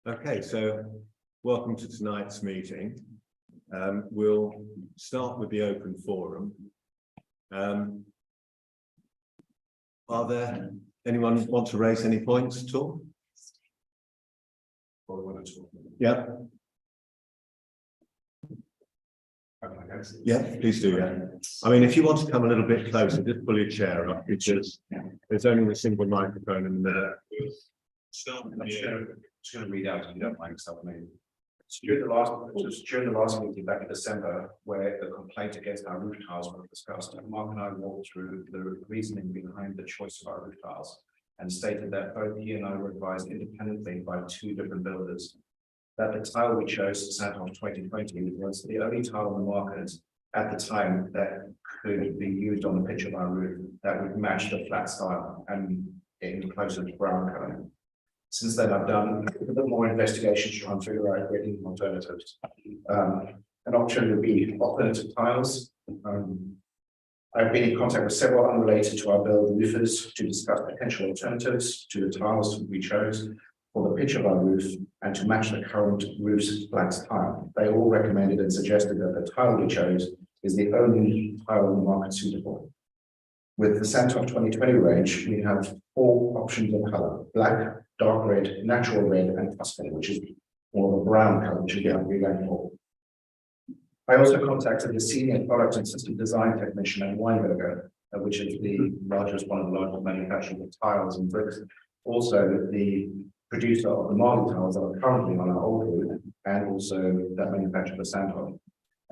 Okay, so welcome to tonight's meeting. We'll start with the open forum. Are there anyone want to raise any points at all? Yeah. Yeah, please do. Yeah. I mean, if you want to come a little bit closer, just pull your chair up because there's only a single microphone in the middle. I'm just going to read out if you don't mind something. During the last meeting back in December, where the complaint against our roof tiles was discussed, Mark and I walked through the reasoning behind the choice of our roof tiles and stated that both he and I were advised independently by two different builders that the tile we chose, Santos 2020, was the only tile on the market at the time that could be used on the pitch of our roof that would match the flat style and getting closer to brown colour. Since then, I've done a bit more investigation to try and figure out any alternatives. An option would be alternative tiles. I've been in contact with several unrelated to our build roofers to discuss potential alternatives to the tiles we chose for the pitch of our roof and to match the current roof's flat tile. They all recommended and suggested that the tile we chose is the only tile on the market suitable. With the Santos 2020 range, we have 4 options of colour: black, dark red, natural red, and Tuscan, which is more of a brown colour, which again we're going for. I also contacted the senior product and system design technician at Weinberger, which is one of the largest manufacturers of tiles and bricks. Also, the producer of the marble tiles that are currently on our old roof, and also that manufacturer the Santos.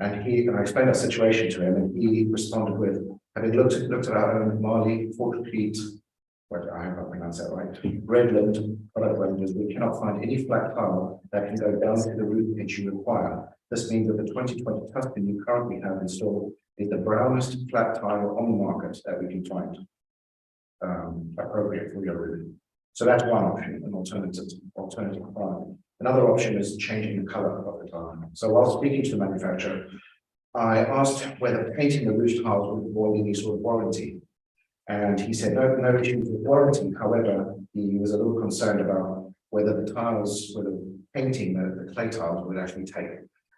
And I explained our situation to him, and he responded with, having looked at our own Marley, Fortreat, I have not pronounced that right, Redland product ranges, we cannot find any flat tile that can go down to the roof pitch you require. This means that the 2020 Tuscan you currently have installed is the brownest flat tile on the market that we can find appropriate for your roof. So that's one option, an alternative tile. Another option is changing the colour of the tile. So while speaking to the manufacturer, I asked whether painting the roof tiles would avoid any sort of warranty. And he said no issues with warranty. However, he was a little concerned about whether the painting the clay tiles would actually take,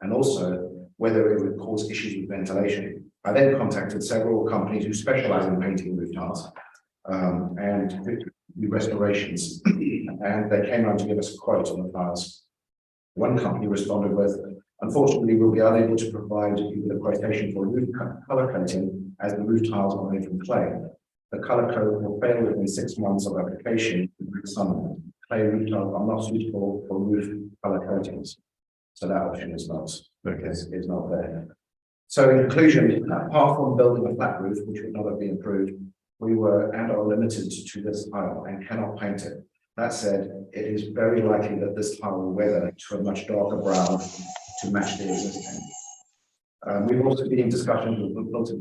and also whether it would cause issues with ventilation. I then contacted several companies who specialize in painting roof tiles and do restorations, and they came around to give us a quote on the tiles. One company responded with, unfortunately, we'll be unable to provide you with a quotation for roof colour coating as the roof tiles are made from clay. The colour code will fail within 6 months of application in summer. Clay roof tiles are not suitable for roof colour coatings. So that option is not there. So in conclusion, apart from building a flat roof, which would not have been approved, we were and are limited to this tile and cannot paint it. That said, it is very likely that this tile will weather to a much darker brown to match the existing. We've also been in discussions with Milton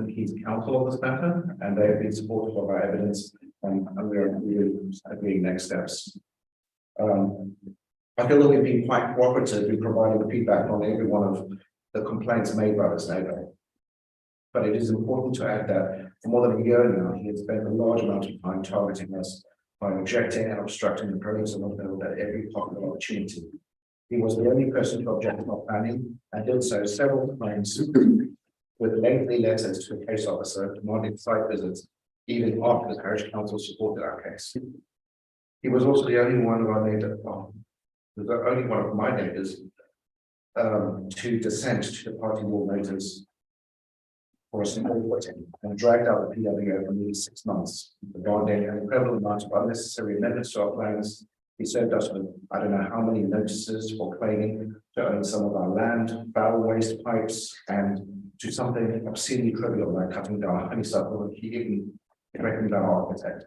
Keynes Council on this matter, and they have been supportive of our evidence, and we are agreeing next steps. I feel that we've been quite cooperative in providing feedback on every one of the complaints made by this neighbour. But it is important to add that for more than a year now, he has spent a large amount of time targeting us by objecting and obstructing the progress of the build at every possible opportunity. He was the only person to object to our planning and did so several times with lengthy letters to a case officer demanding site visits, even after the parish council supported our case. He was also the only one of our neighbours, the only one of my neighbours to dissent to the party wall notice for a simple footing and dragged out the PWO for nearly 6 months, demanding an incredible amount of unnecessary amendments to our plans. He served us with I don't know how many notices for claiming to own some of our land, foul waste pipes, and to something obscenely trivial like cutting down honeysuckle that he even threatened our architect.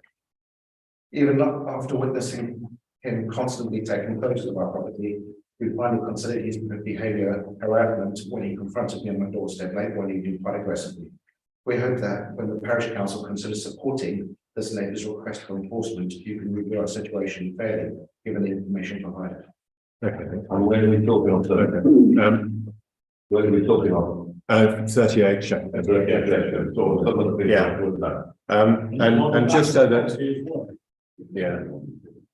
Even after witnessing him constantly taking photos of our property, we finally considered his behaviour harassment when he confronted me on my doorstep late one evening quite aggressively. We hope that when the parish council considers supporting this neighbour's request for enforcement, you can review our situation fairly, given the information provided. Okay. And when are we talking on Thursday? When are we talking on? 38 Shepperton. And just so that, yeah,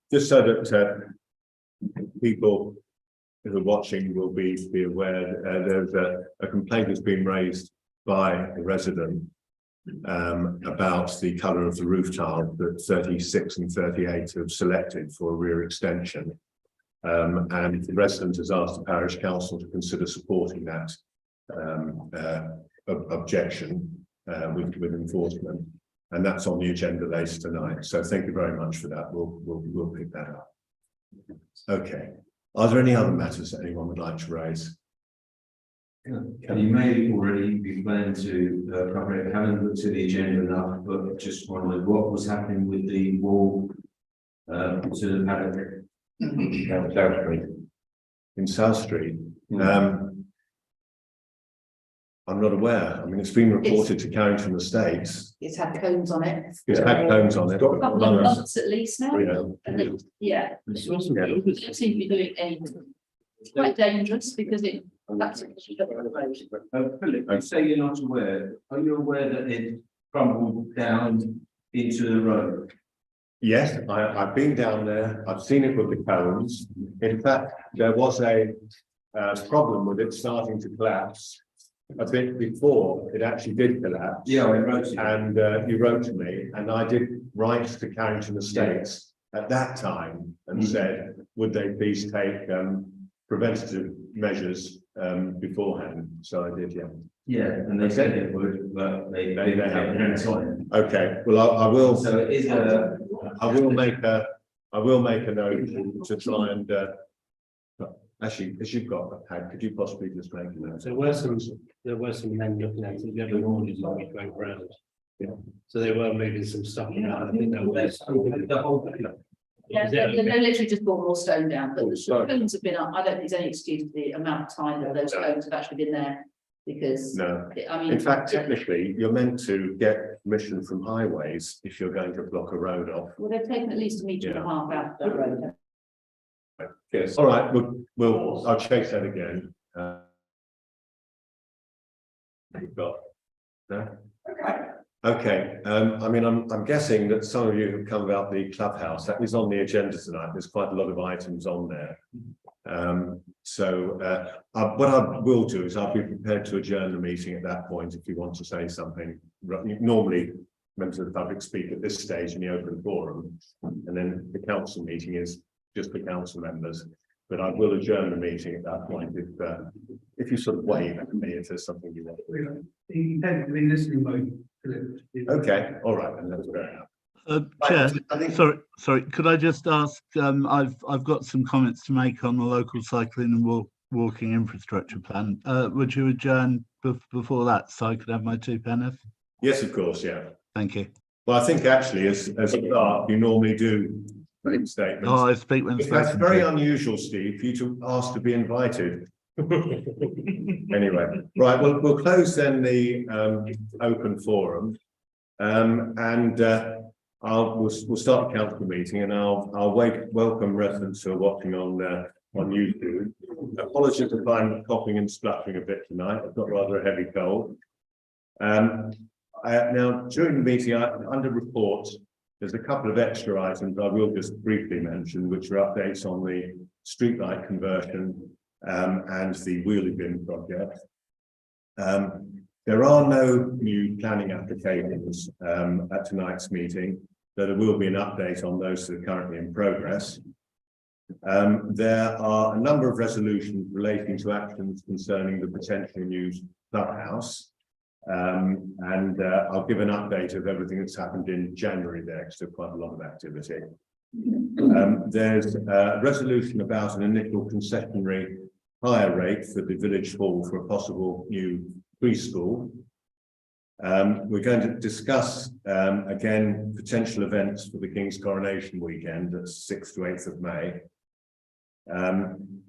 just so that people who are watching will be aware, there's a complaint that's been raised by a resident about the colour of the roof tile that 36 and 38 have selected for a rear extension. And the resident has asked the parish council to consider supporting that objection with enforcement. And that's on the agenda later tonight. So thank you very much for that. We'll pick that up. Okay. Are there any other matters that anyone would like to raise? You may already be planning to probably haven't looked at the agenda enough, but just wondered what was happening with the wall to the paddock down South Street. In South Street? I'm not aware. I mean, it's been reported to Carrington Estates. It's had cones on it. It's had cones on it. A couple of months at least now. Yeah. And it, yeah. It seem to be doing anything. It's quite dangerous because it. That's Philip, you say you're not aware. Are you aware that it crumbled down into the road? Yes, I've been down there. I've seen it with the cones. In fact, there was a problem with it starting to collapse a bit before it actually did collapse. Yeah, I wrote it. And you wrote to me, and I did write to Carrington Estates at that time and said, would they please take preventative measures beforehand? So I did, yeah. Yeah, and they said it would, but they haven't hands on it. Okay, well, I will. So it is a. I will make a note to try and. Actually, as you've got a pad, could you possibly just make a note? There were some men looking at it, the other morning when we went round. Yeah. So they were moving some stuff around. I think that was the whole thing. Yeah, they literally just brought more stone down, but the cones have been up. I don't think there's any excuse for the amount of time that those cones have actually been there. Because No, I mean, in fact, technically, you're meant to get permission from highways if you're going to block a road off. well, they've taken at least a metre and a half out of that road. Yes. All right, I'll chase that again. You've got no? Okay. I mean, I'm guessing that some of you have come about the clubhouse. That is on the agenda tonight. There's quite a lot of items on there. What I will do is I'll be prepared to adjourn the meeting at that point if you want to say something. Normally, members of the public speak at this stage in the open forum, and then the council meeting is just the council members. But I will adjourn the meeting at that point if you sort of wave at me if there's something you want. You tend to be listening mode. Okay, all right, and that's fair enough. Chair, I think sorry. Could I just ask? I've got some comments to make on the local cycling and walking infrastructure plan. Would you adjourn before that so I could have my 2 penneth? Yes, of course, yeah. Thank you. Well, I think actually, as a start, you normally do make statements. Oh, I speak when That's spoken very to. unusual, Steve, for you to ask to be invited. Anyway, right, we'll close then the open forum. We'll start the council meeting, and I'll welcome residents who are watching on YouTube. Apologies if I'm coughing and spluttering a bit tonight. I've got rather a heavy cold. Now, during the meeting, under reports, there's a couple of extra items I will just briefly mention, which are updates on the streetlight conversion and the wheelie bin project. There are no new planning applications at tonight's meeting, though there will be an update on those that are currently in progress. There are a number of resolutions relating to actions concerning the potentially new clubhouse. I'll give an update of everything that's happened in January there, because there's quite a lot of activity. There's a resolution about an initial concessionary hire rate for the village hall for a possible new preschool. We're going to discuss again potential events for the King's Coronation weekend, that's 6th to 8th of May.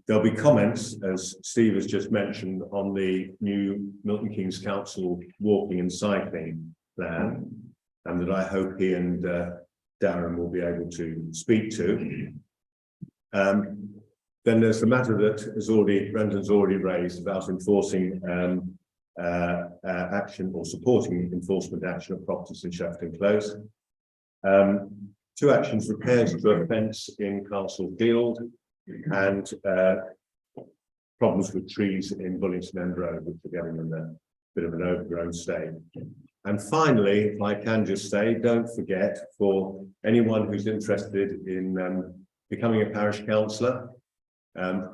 There'll be comments, as Steve has just mentioned, on the new Milton Keynes Council walking and cycling plan, and that I hope he and Darren will be able to speak to. Then there's the matter that Brendan's already raised about enforcing action or supporting enforcement action of properties in Shepperton Close. 2 actions: repairs to a fence in Castle Field and problems with trees in Bullington End Rd, which are getting in a bit of an overgrown state. And finally, if I can just say, don't forget, for anyone who's interested in becoming a parish councillor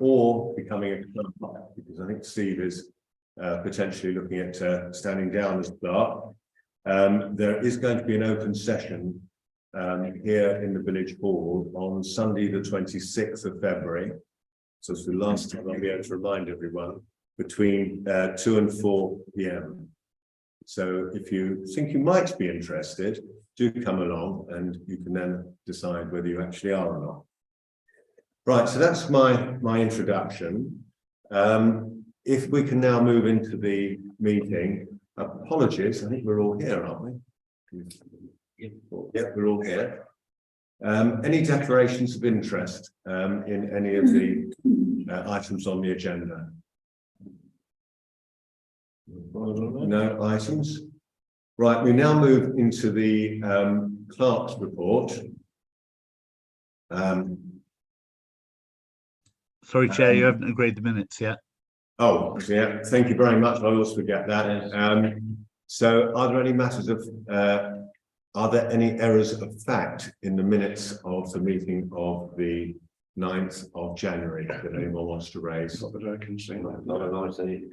or becoming a clerk, because I think Steve is potentially looking at standing down as clerk, there is going to be an open session here in the village hall on Sunday, the 26th of February. So it's the last time I'll be able to remind everyone, between 2 and 4 p.m. So if you think you might be interested, do come along and you can then decide whether you actually are or not. Right, so that's my introduction. If we can now move into the meeting, apologies, I think we're all here, aren't we? Yep, we're all here. Any declarations of interest in any of the items on the agenda? No items. Right, we now move into the clerk's report. Sorry, Chair, you haven't agreed the minutes yet. Oh, yeah, thank you very much. I always forget that. So are there any matters of, are there any errors of fact in the minutes of the meeting of the 9th of January that anyone wants to raise? Not that I can see.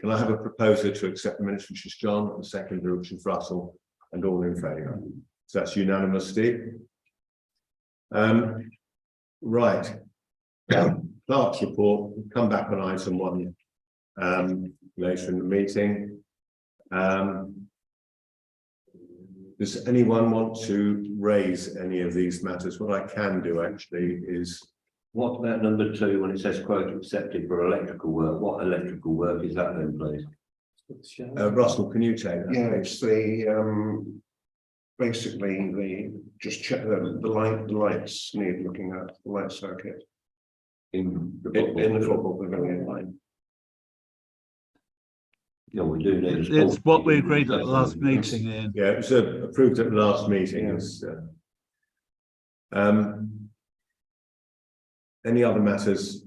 Can I have a proposer to accept the minutes, which is John, and seconder, which is Russell, and all in favour? So that's unanimous, Steve. Right. Clerk's report, we'll come back on item 1 later in the meeting. Does anyone want to raise any of these matters? What I can do actually is. What about number 2 when it says quote accepted for electrical work? What electrical work is that then, please? Russell, can you take that? Yeah, it's the basically just check the lights need looking at the light circuit In the football pavilion line. Yeah, we do need. It's what we agreed at the last meeting, Ian. Yeah, it was approved at the last meeting. It's, any other matters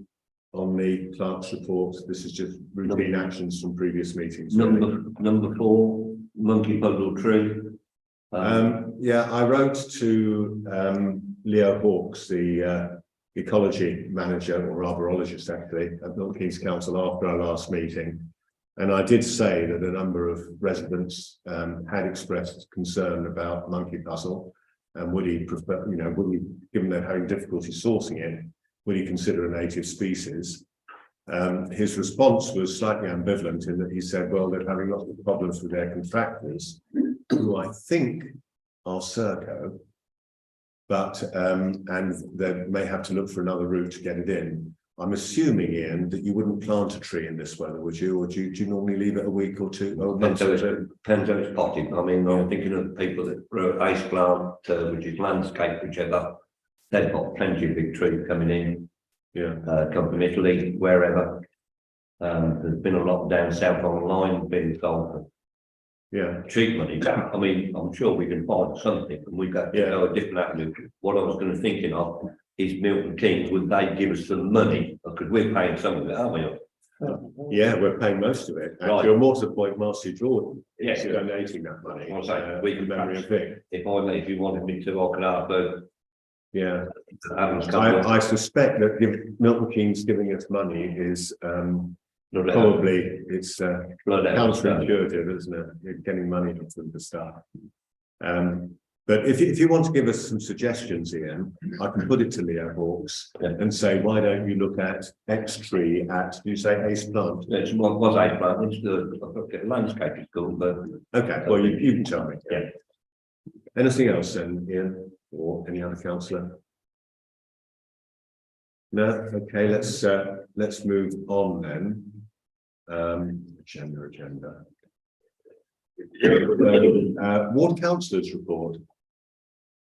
on the clerk's report? This is just routine actions from previous meetings. Number 4, monkey puzzle tree. Yeah, I wrote to Leo Hawkes, the ecology manager or arborologist actually at Milton Keynes Council after our last meeting, and I did say that a number of residents had expressed concern about monkey puzzle, and would he prefer, would he, given they're having difficulty sourcing it, would he consider a native species? His response was slightly ambivalent in that he said, well, they're having lots of problems with their contractors, who I think are Serco, but and they may have to look for another route to get it in. I'm assuming, Ian, that you wouldn't plant a tree in this weather, would you? Or do you normally leave it a week or 2? Oh, Depends how it's potted. I mean, I'm thinking of people that grow ice plant, which is landscape, whichever. They've got plenty of big trees coming in. Yeah. Come from Italy, wherever. There's been a lot down south online being sold for cheap money. I mean, I'm sure we can find something, and we go a different avenue. What I was going to thinking of is Milton Keynes. Would they give us some money, because we're paying some of it, aren't we? Yeah, we're paying most of it. Right. Actually, more to the point, Marcy Jordan Yes, is donating that money. I'll say we can memory of Vic. if you wanted me to, I can have Yeah, I suspect that Milton Keynes giving us money is probably it's counterintuitive, isn't it? You're getting money from them to start. But if you want to give us some suggestions, Ian, I can put it to Leo Hawkes and say, why don't you look at X tree at, do you say Ace Plant? It's what was Ace Plant, it's the landscape is cool, but. Okay, well, you can tell me. Yeah. Anything else then, Ian, or any other councillor? No? Okay, let's move on then. Agenda. Ward councillors report.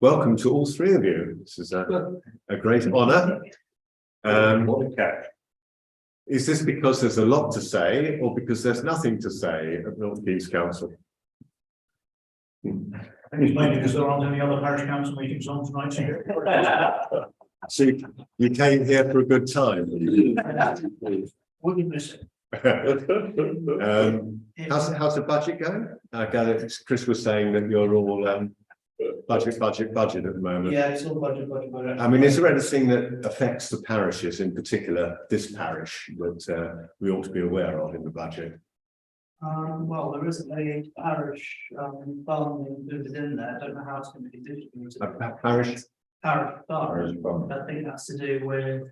Welcome to all 3 of you. This is a great honour. What a catch. Is this because there's a lot to say, or because there's nothing to say at Milton Keynes Council? And it's mainly because there aren't any other parish council meetings on tonight. So you came here for a good time. What you missing? How's the budget going? I gather Chris was saying that you're all budget at the moment. Yeah, it's all budget. I mean, is there anything that affects the parishes, in particular this parish, that we ought to be aware of in the budget? Well, there is a parish, fund included in there. I don't know how it's going to be distributed. Parish? Parish fund. I think that's to do with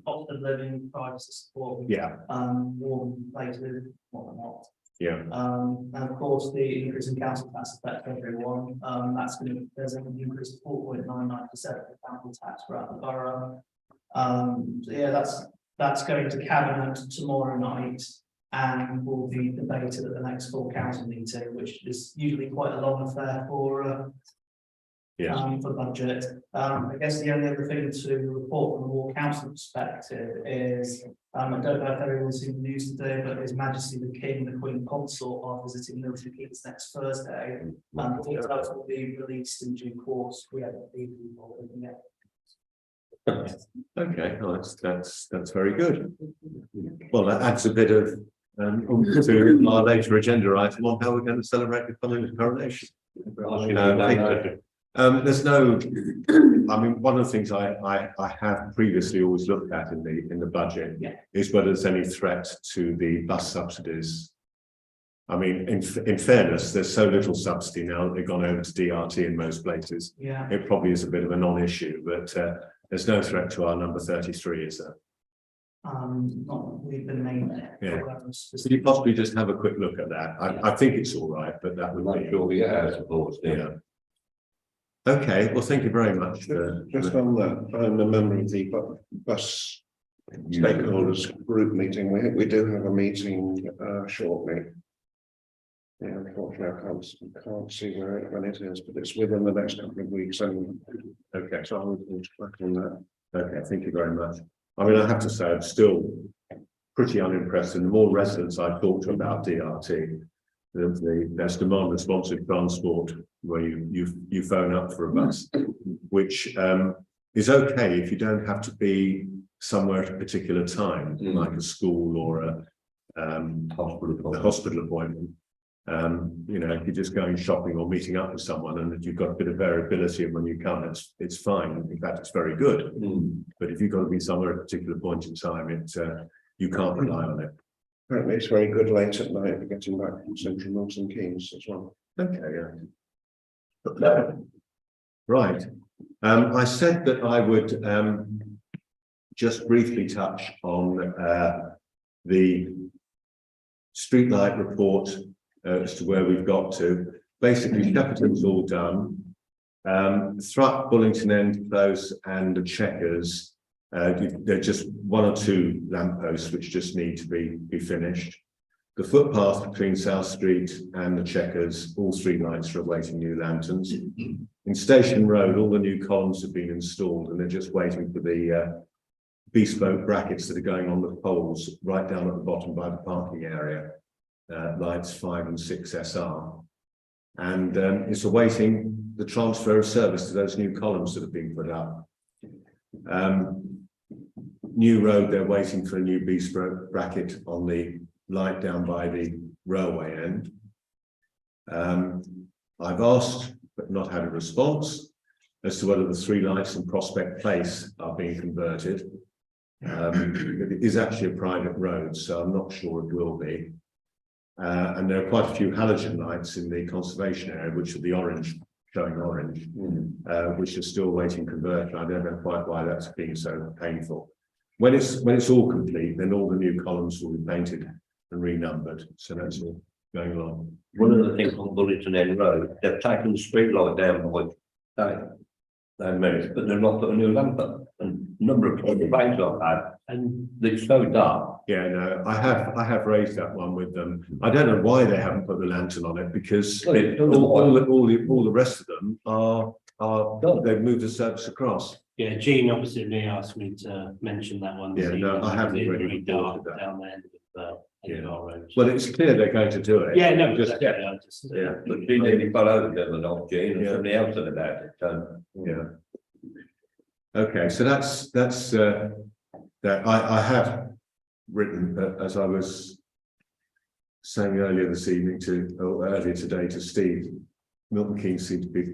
Oxford living, privacy support, Yeah, warm places, whatnot. yeah. And of course, the increase in council tax affects everyone. That's going to, there's an increase of 4.99% of council tax throughout the borough. So yeah, that's going to cabinet tomorrow night and will be debated at the next full council meeting, which is usually quite a long affair for budget. I guess the only other thing to report from a more council perspective is, I don't know if everyone's seen the news today, but His Majesty the King and the Queen Consort are visiting Milton Keynes next Thursday. Details will be released in due course. We haven't been involved in yet. Okay, well, that's very good. Well, that adds a bit of to our later agenda item on how we're going to celebrate the coming of Coronation. There's no, I mean, one of the things I have previously always looked at in the budget is whether there's any threat to the bus subsidies. I mean, in fairness, there's so little subsidy now that they've gone over to DRT in most places. Yeah. It probably is a bit of a non-issue, but there's no threat to our number 33, is there? Not we've been named. Yeah. Could you possibly just have a quick look at that? I think it's all right, but that would be. Sure we have support. Yeah. Okay, well, thank you very much. Just on that, I'm a member of the bus stakeholders group meeting. We do have a meeting shortly. Yeah, unfortunately, I can't see when it is, but it's within the next couple of weeks. And Okay, so I'll back on that. okay, thank you very much. I mean, I have to say, I'm still pretty unimpressed, and the more residents I talk to about DRT, there's demand responsive transport where you phone up for a bus, which is okay if you don't have to be somewhere at a particular time, like a school or a hospital appointment. You know, if you're just going shopping or meeting up with someone and you've got a bit of variability, and when you come, it's fine. In fact, it's very good. But if you've got to be somewhere at a particular point in time, you can't rely on it. Apparently, it's very good late at night for getting back from Central Milton Keynes as well. Okay, yeah. Right. I said that I would just briefly touch on the streetlight report as to where we've got to. Basically, Shepperton's all done. Thrupp, Bullington End Close and the Checkers, there are just one or two lampposts which just need to be finished. The footpath between South Street and the Checkers, all three lights are awaiting new lanterns. In Station Road, all the new columns have been installed and they're just waiting for the bespoke brackets that are going on the poles right down at the bottom by the parking area, lights 5 and 6 SR. And it's awaiting the transfer of service to those new columns that have been put up. New Road, they're waiting for a new bespoke bracket on the light down by the railway end. I've asked but not had a response as to whether the three lights in Prospect Place are being converted. It is actually a private road, so I'm not sure it will be. And there are quite a few halogen lights in the conservation area, which are the orange, showing orange, which are still waiting conversion. I don't know quite why that's being so painful. When it's all complete, then all the new columns will be painted and renumbered. So that's all going along. One of the things on Bullington End Road, they've taken the street light down by they've moved, but they've not put a new lamp up. And a number of complaints I've had, and it's so dark. Yeah, no, I have raised that one with them. I don't know why they haven't put the lantern on it, because all the rest of them are they've moved the service across. Yeah, Jean obviously asked me to mention that one. Yeah, no, I haven't It's really really dark reported that. down the end of our road. Well, it's clear they're going to do it. Yeah, no, just exactly, I just, yeah, But she nearly fell over the other night, Jean, and Yeah. somebody else said about it. yeah. Okay, so that's that I have written, as I was saying earlier this evening or earlier today to Steve, Milton Keynes seem to be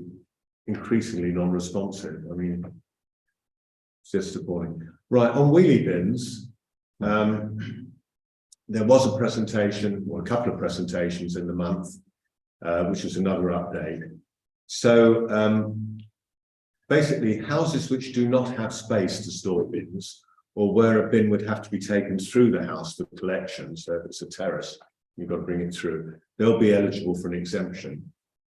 increasingly non-responsive. I mean, it's just appalling. Right, on wheelie bins, there was a presentation, or a couple of presentations in the month, which is another update. So basically, houses which do not have space to store bins, or where a bin would have to be taken through the house for collection, so if it's a terrace, you've got to bring it through, they'll be eligible for an exemption.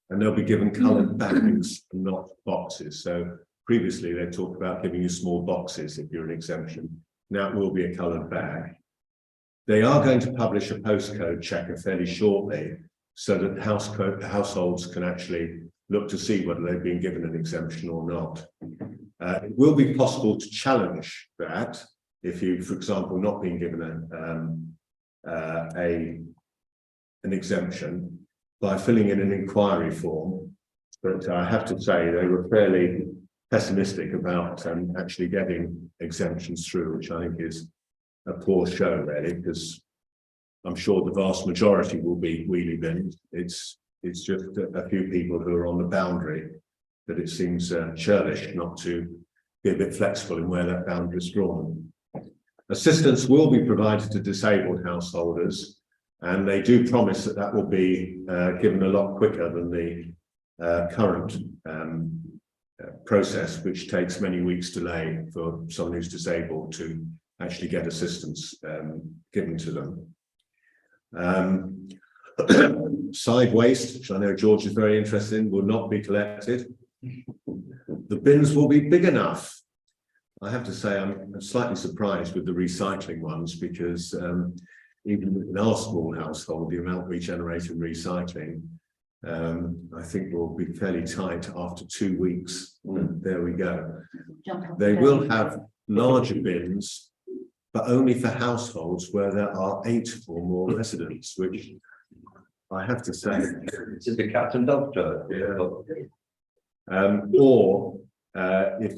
And they'll be given coloured bags and not boxes. So previously they talked about giving you small boxes if you're an exemption. Now it will be a coloured bag. They are going to publish a postcode checker fairly shortly so that households can actually look to see whether they've been given an exemption or not. It will be possible to challenge that if you, for example, not been given an exemption by filling in an inquiry form. But I have to say they were fairly pessimistic about actually getting exemptions through, which I think is a poor show really, because I'm sure the vast majority will be wheelie bins. It's just a few people who are on the boundary that it seems churlish not to be a bit flexible in where that boundary is drawn. Assistance will be provided to disabled householders, and they do promise that that will be given a lot quicker than the current process, which takes many weeks delay for someone who's disabled to actually get assistance given to them. Side waste, which I know George is very interested in, will not be collected. The bins will be big enough. I have to say I'm slightly surprised with the recycling ones, because even in our small household, the amount we generate in recycling, I think will be fairly tight after 2 weeks. There we go. They will have larger bins, but only for households where there are 8 or more residents, which I have to say Is the cat and dog show? or if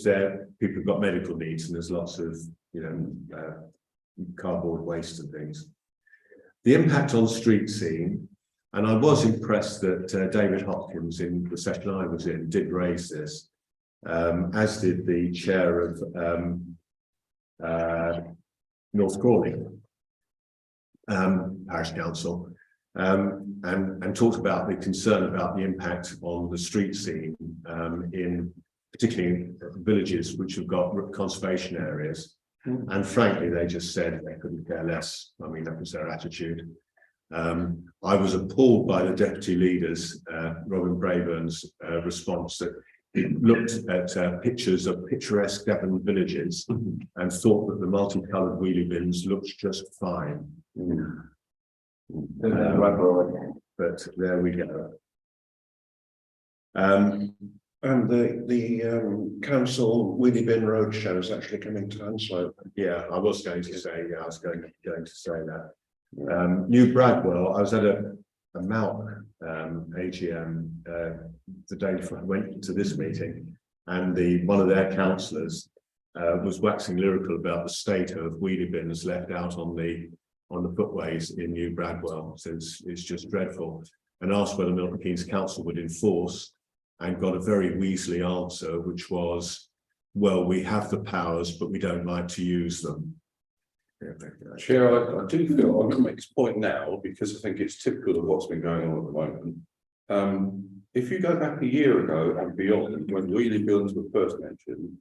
people have got medical needs and there's lots of cardboard waste and things. The impact on street scene, and I was impressed that David Hopkins in the session I was in did raise this, as did the chair of North Crawley Parish Council, and talked about the concern about the impact on the street scene in particularly villages which have got conservation areas. And frankly, they just said they couldn't care less. I mean, that was their attitude. I was appalled by the deputy leader's, Robin Brayburn's response, that he looked at pictures of picturesque Devon villages and thought that the multicoloured wheelie bins looked just fine. But there we go. And the council wheelie bin roadshow is actually coming to Hounslow. Yeah, I was going to say, I was going to say that. New Bradwell, I was at a MALC AGM the day before I went to this meeting, and one of their councillors was waxing lyrical about the state of wheelie bins left out on the footways in New Bradwell. So it's just dreadful, and asked whether Milton Keynes Council would enforce, and got a very Weasley answer, which was, well, we have the powers, but we don't like to use them. Chair, I do feel I'm going to make this point now because I think it's typical of what's been going on at the moment. If you go back a year ago and beyond, when wheelie bins were first mentioned,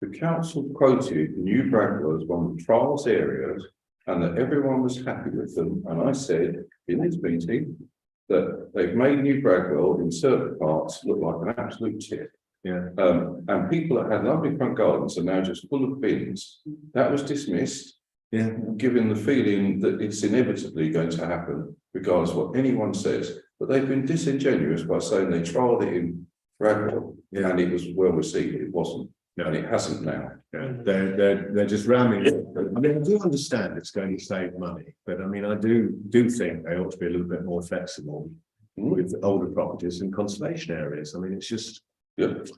the council quoted New Bradwell as one of the trials areas and that everyone was happy with them. And I said in this meeting that they've made New Bradwell in certain parts look like an absolute tip. Yeah. And people that had lovely front gardens are now just full of bins. That was dismissed. Yeah. Given the feeling that it's inevitably going to happen, regardless of what anyone says. But they've been disingenuous by saying they trialled it in Bradwell, and it was well received. It wasn't, and it hasn't now. Yeah. They're just ramming it. I mean, I do understand it's going to save money, but I mean, I do think they ought to be a little bit more flexible with older properties and conservation areas. I mean, it's just, but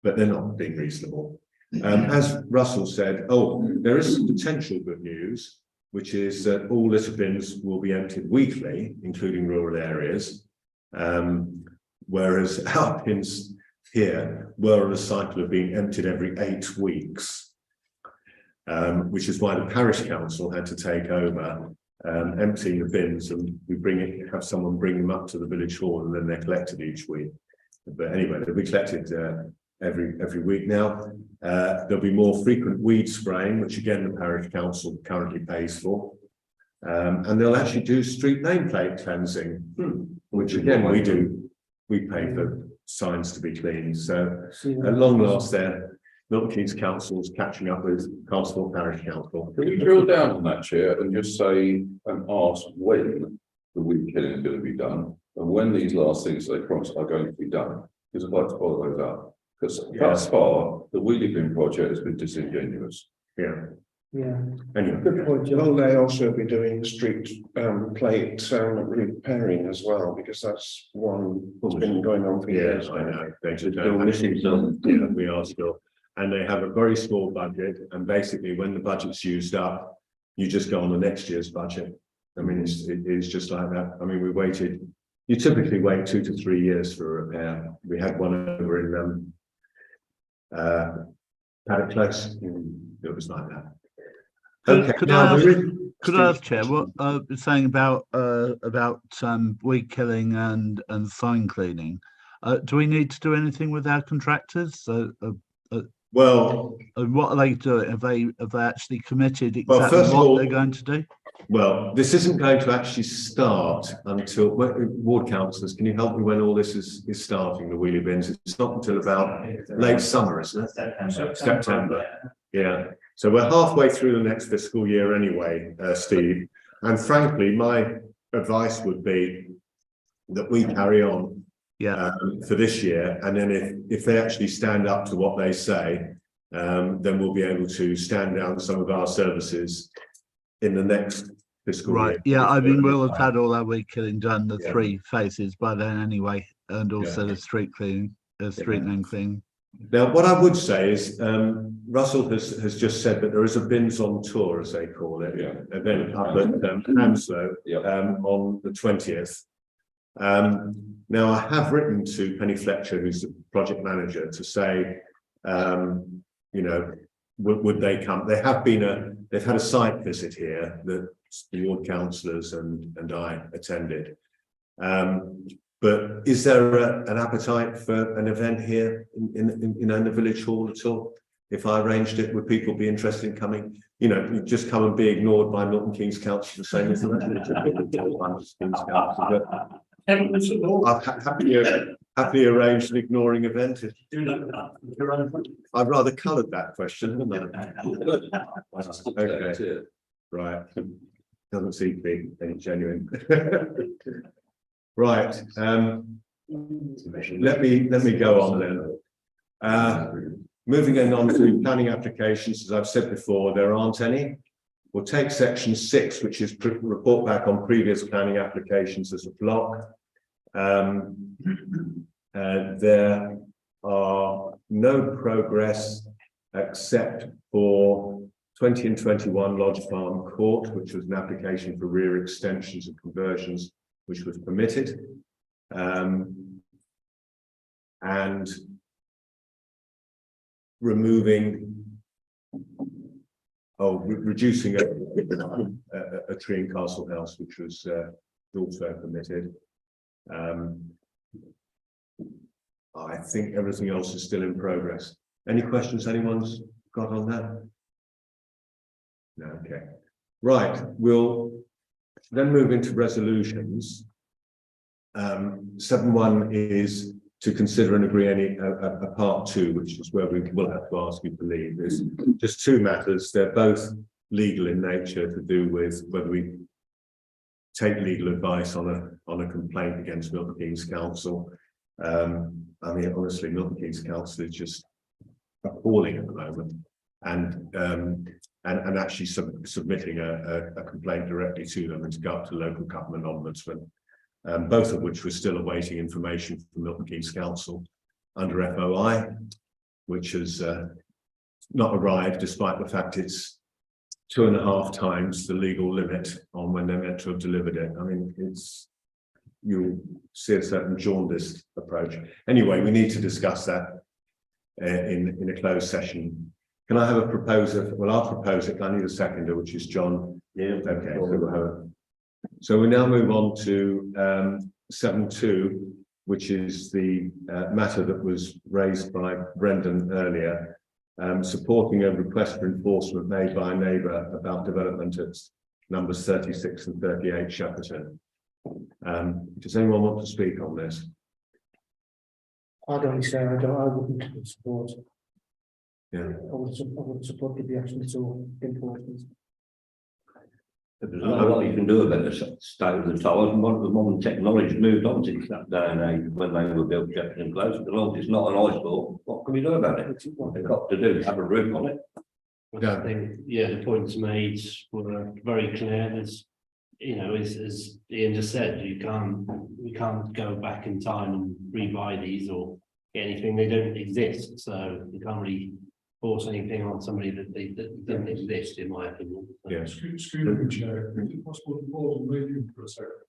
they're not being reasonable. As Russell said, there is some potential good news, which is that all litter bins will be emptied weekly, including rural areas. Whereas our bins here were on a cycle of being emptied every 8 weeks, which is why the parish council had to take over emptying the bins, and we have someone bring them up to the village hall, and then they're collected each week. But anyway, they'll be collected every week now. There'll be more frequent weed spraying, which again the parish council currently pays for, and they'll actually do street nameplate cleansing, which again we do. We pay for signs to be cleaned. So at long last, there, Milton Keynes Council is catching up with Castlethorpe Parish Council. Can we drill down on that, Chair, and just say and ask when the weed killing is going to be done, and when these last things they promised are going to be done? Because I'd like to follow those up. Because thus far, the wheelie bin project has been disingenuous. Yeah. Yeah. Anyway, Good point, John. Will they also be doing street plate repairing as well? Because that's one that's been going on for years. I know. They should Still missing some. Yeah, we are still. And they have a very small budget. And basically, when the budget's used up, you just go on the next year's budget. I mean, it is just like that. I mean, you typically wait 2 to 3 years for a repair. We had one over in Shepperton Close. It was like that. Okay. Could now I ask, Chair, what you're saying about weed killing and sign cleaning? Do we need to do anything with our contractors? So, well, what are they doing? Have they actually committed Well, exactly first of what all- they're going to do? well, this isn't going to actually start until ward councillors. Can you help me when all this is starting? The wheelie bins. It's not until about late summer, isn't it? September. Yeah. So we're halfway through the next fiscal year anyway, Steve. And frankly, my advice would be that we carry on for this year. And then if they actually stand up to what they say, then we'll be able to stand down some of our services in the next fiscal year. Right. Yeah. I mean, we'll have had all our weed killing done, the 3 phases by then anyway, and also the street cleaning, street name cleaning. Now, what I would say is, Russell has just said that there is a bins on tour, as they call it, event up at Hounslow on the 20th. Now, I have written to Penny Fletcher, who's the project manager, to say, you know, would they come? They've had a site visit here that the ward councillors and I attended. But is there an appetite for an event here in the village hall at all? If I arranged it, would people be interested in coming? You know, you just come and be ignored by Milton Keynes Council the same as the rest I've happily arranged an ignoring event. I've rather coloured that question, haven't I? Okay. Right. Doesn't seem to be any genuine. Right. Let me go on then. Moving on to planning applications, as I've said before, there aren't any. We'll take section 6, which is report back on previous planning applications as a block. There are no progress except for 20 and 21 Lodge Farm Court, which was an application for rear extensions and conversions, which was permitted, and reducing a tree in Castle House, which was also permitted. I think everything else is still in progress. Any questions anyone's got on that? No, okay. Right, we'll then move into resolutions. 7.1 is to consider and agree a part 2, which is where we will have to ask you to leave. There's just 2 matters. They're both legal in nature, to do with whether we take legal advice on a complaint against Milton Keynes Council. I mean, honestly, Milton Keynes Council is just appalling at the moment, and actually submitting a complaint directly to them and to go up to local government ombudsman, both of which we're still awaiting information from Milton Keynes Council under FOI, which has not arrived, despite the fact it's 2.5 times the legal limit on when they're meant to have delivered it. I mean, you'll see a certain jaundiced approach. Anyway, we need to discuss that in a closed session. Can I have a proposer? Well, I'll propose it. I need a seconder, which is John. Yeah. Okay, so we'll have it. So we now move on to 7.2, which is the matter that was raised by Brendan earlier, supporting a request for enforcement made by a neighbour about development at numbers 36 and 38 Shepperton. Does anyone want to speak on this? I'd only say I wouldn't support. Yeah. I would support the reaction to enforcement. There's not a lot you can do about the state of the towers, and the modern technology moved on since that day and age when they were built Shepperton Close. As long as it's not an eyesore, what can we do about it? What they've got to do is have a roof on it. I think, yeah, the points made were very clear. There's, you know, as Ian just said, we can't go back in time and rebuy these or get anything. They don't exist, so you can't really force anything on somebody that doesn't exist, in my opinion. Yes. Excuse me, Chair, is it possible to pause the meeting for a second?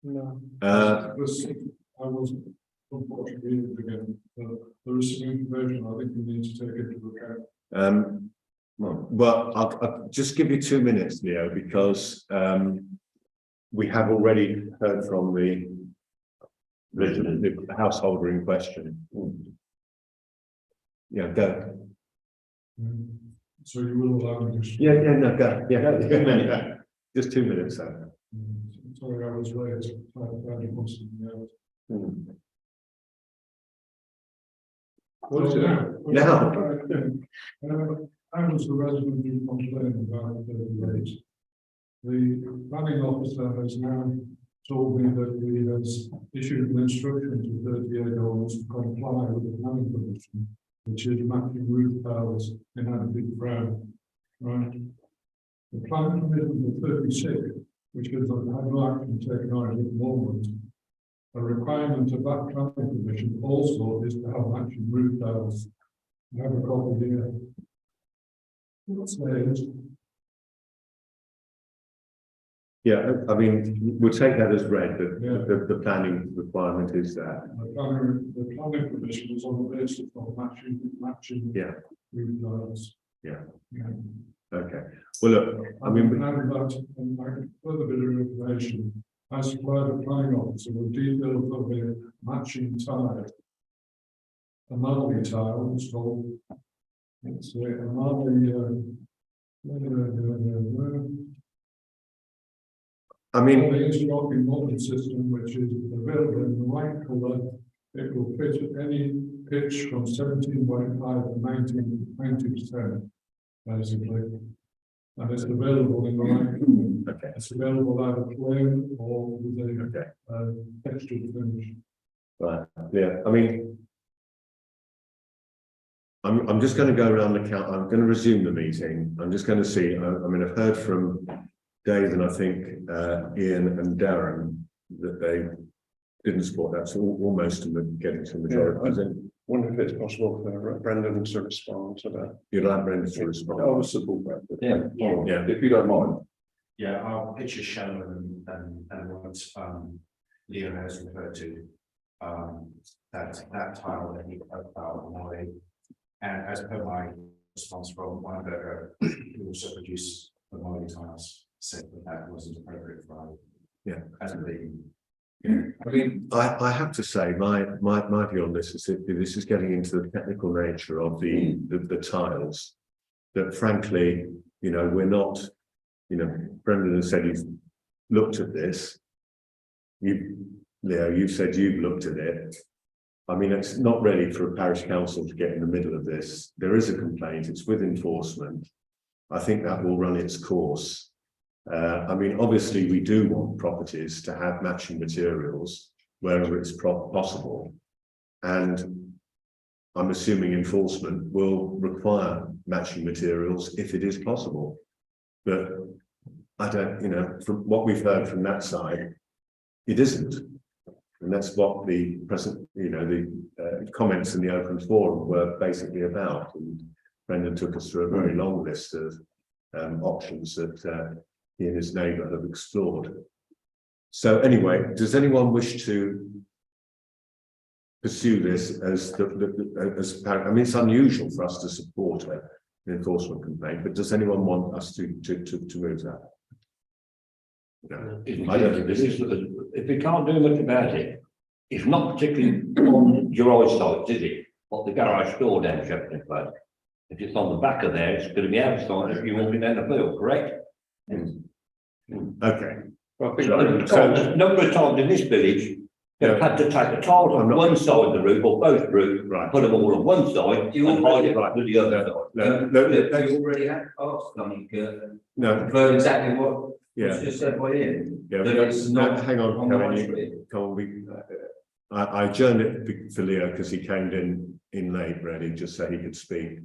No. I was unfortunately in again, there is some information I think we need to take into account. Well, I'll just give you 2 minutes, Leo, because we have already heard from the householder in question. Yeah, go. So you will allow me to. Yeah, no, go. Yeah, 2 minutes. Just 2 minutes, sir. Sorry, I was late. I found it was something else. Now. I was the resident who complained about the rate. The planning officer has now told me that he has issued an instruction to 38 owners to comply with the planning permission, which is matching roof tiles in antique brown. Right. The planning permission of 36, which is had no action taken on at the moment. A requirement of that planning permission also is to have matching roof tiles. I have a copy here. Yeah, I mean, we'll take that as read, that the planning requirement is that. The planning permission is on the basis of matching. Yeah. Roof tiles. Yeah. Yeah. Okay. Well, look, I mean, further bit of information. I supplied a planning officer with details of a matching tile. A Marley tile installed. It's a Marley. I mean, the interlocking modern system, which is available in the right colour. It will fit any pitch from 17.5 to 20%, basically. And it's available in the right. okay. It's available either plain or with a textured finish. Right. Yeah. I mean, I'm just going to go around the count. I'm going to resume the meeting. I'm just going to see. I mean, I've heard from Dave and I think Ian and Darren that they didn't support that. So almost getting to the majority. Yeah, I wonder if it's possible for Brendan to respond to that. You'd like Brendan to respond? I would support that. Yeah. If you don't mind. Yeah, our picture shown and what Leo has referred to, that tile that he profiled Molly, and as per my response from one of the who also produced the Molly tiles, said that wasn't appropriate for as a leading. Yeah. I mean, I have to say my view on this is that this is getting into the technical nature of the tiles that frankly, you know, we're not, you know, Brendan has said he's looked at this. Leo, you've said you've looked at it. I mean, it's not ready for a parish council to get in the middle of this. There is a complaint, it's with enforcement. I think that will run its course. I mean, obviously, we do want properties to have matching materials wherever it's possible. And I'm assuming enforcement will require matching materials if it is possible. But I don't, you know, from what we've heard from that side, it isn't. And that's what the present, you know, the comments in the open forum were basically about. And Brendan took us through a very long list of options that he and his neighbour have explored. So anyway, does anyone wish to pursue this as I mean, it's unusual for us to support an enforcement complaint, but does anyone want us to move that? No. If we can't do much about it, it's not particularly on your eyesight, is it? What the garage door down Shepperton Close. If it's on the back of there, it's going to be outside if you're walking down the field, correct? Okay. A number of times in this village, they've had to take the tiles on one side of the roof or both roofs, Right. put them all on one side and hide it right to the other side. You already have asked, No, for exactly what yeah. was just said by Ian. Yeah, That it's not hang on, on the high Karen, street. come on, I adjourned it for Leo because he came in late, ready, just so he could speak.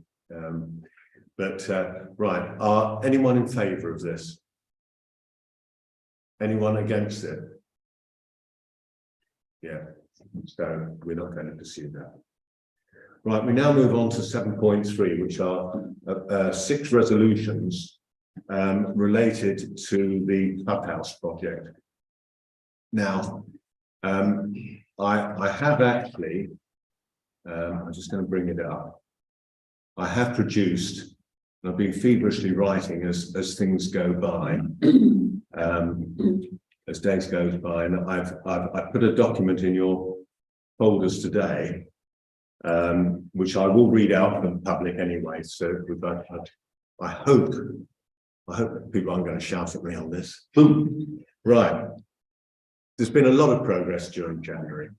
Right, anyone in favour of this? Anyone against it? Yeah, so we're not going to pursue that. Right, we now move on to 7.3, which are 6 resolutions related to the clubhouse project. Now, I have actually, I'm just going to bring it up. I have produced, and I've been feverishly writing as things go by, as days goes by, and I've put a document in your folders today, which I will read out for the public anyway. So I hope that people aren't going to shout at me on this. Right. There's been a lot of progress during January.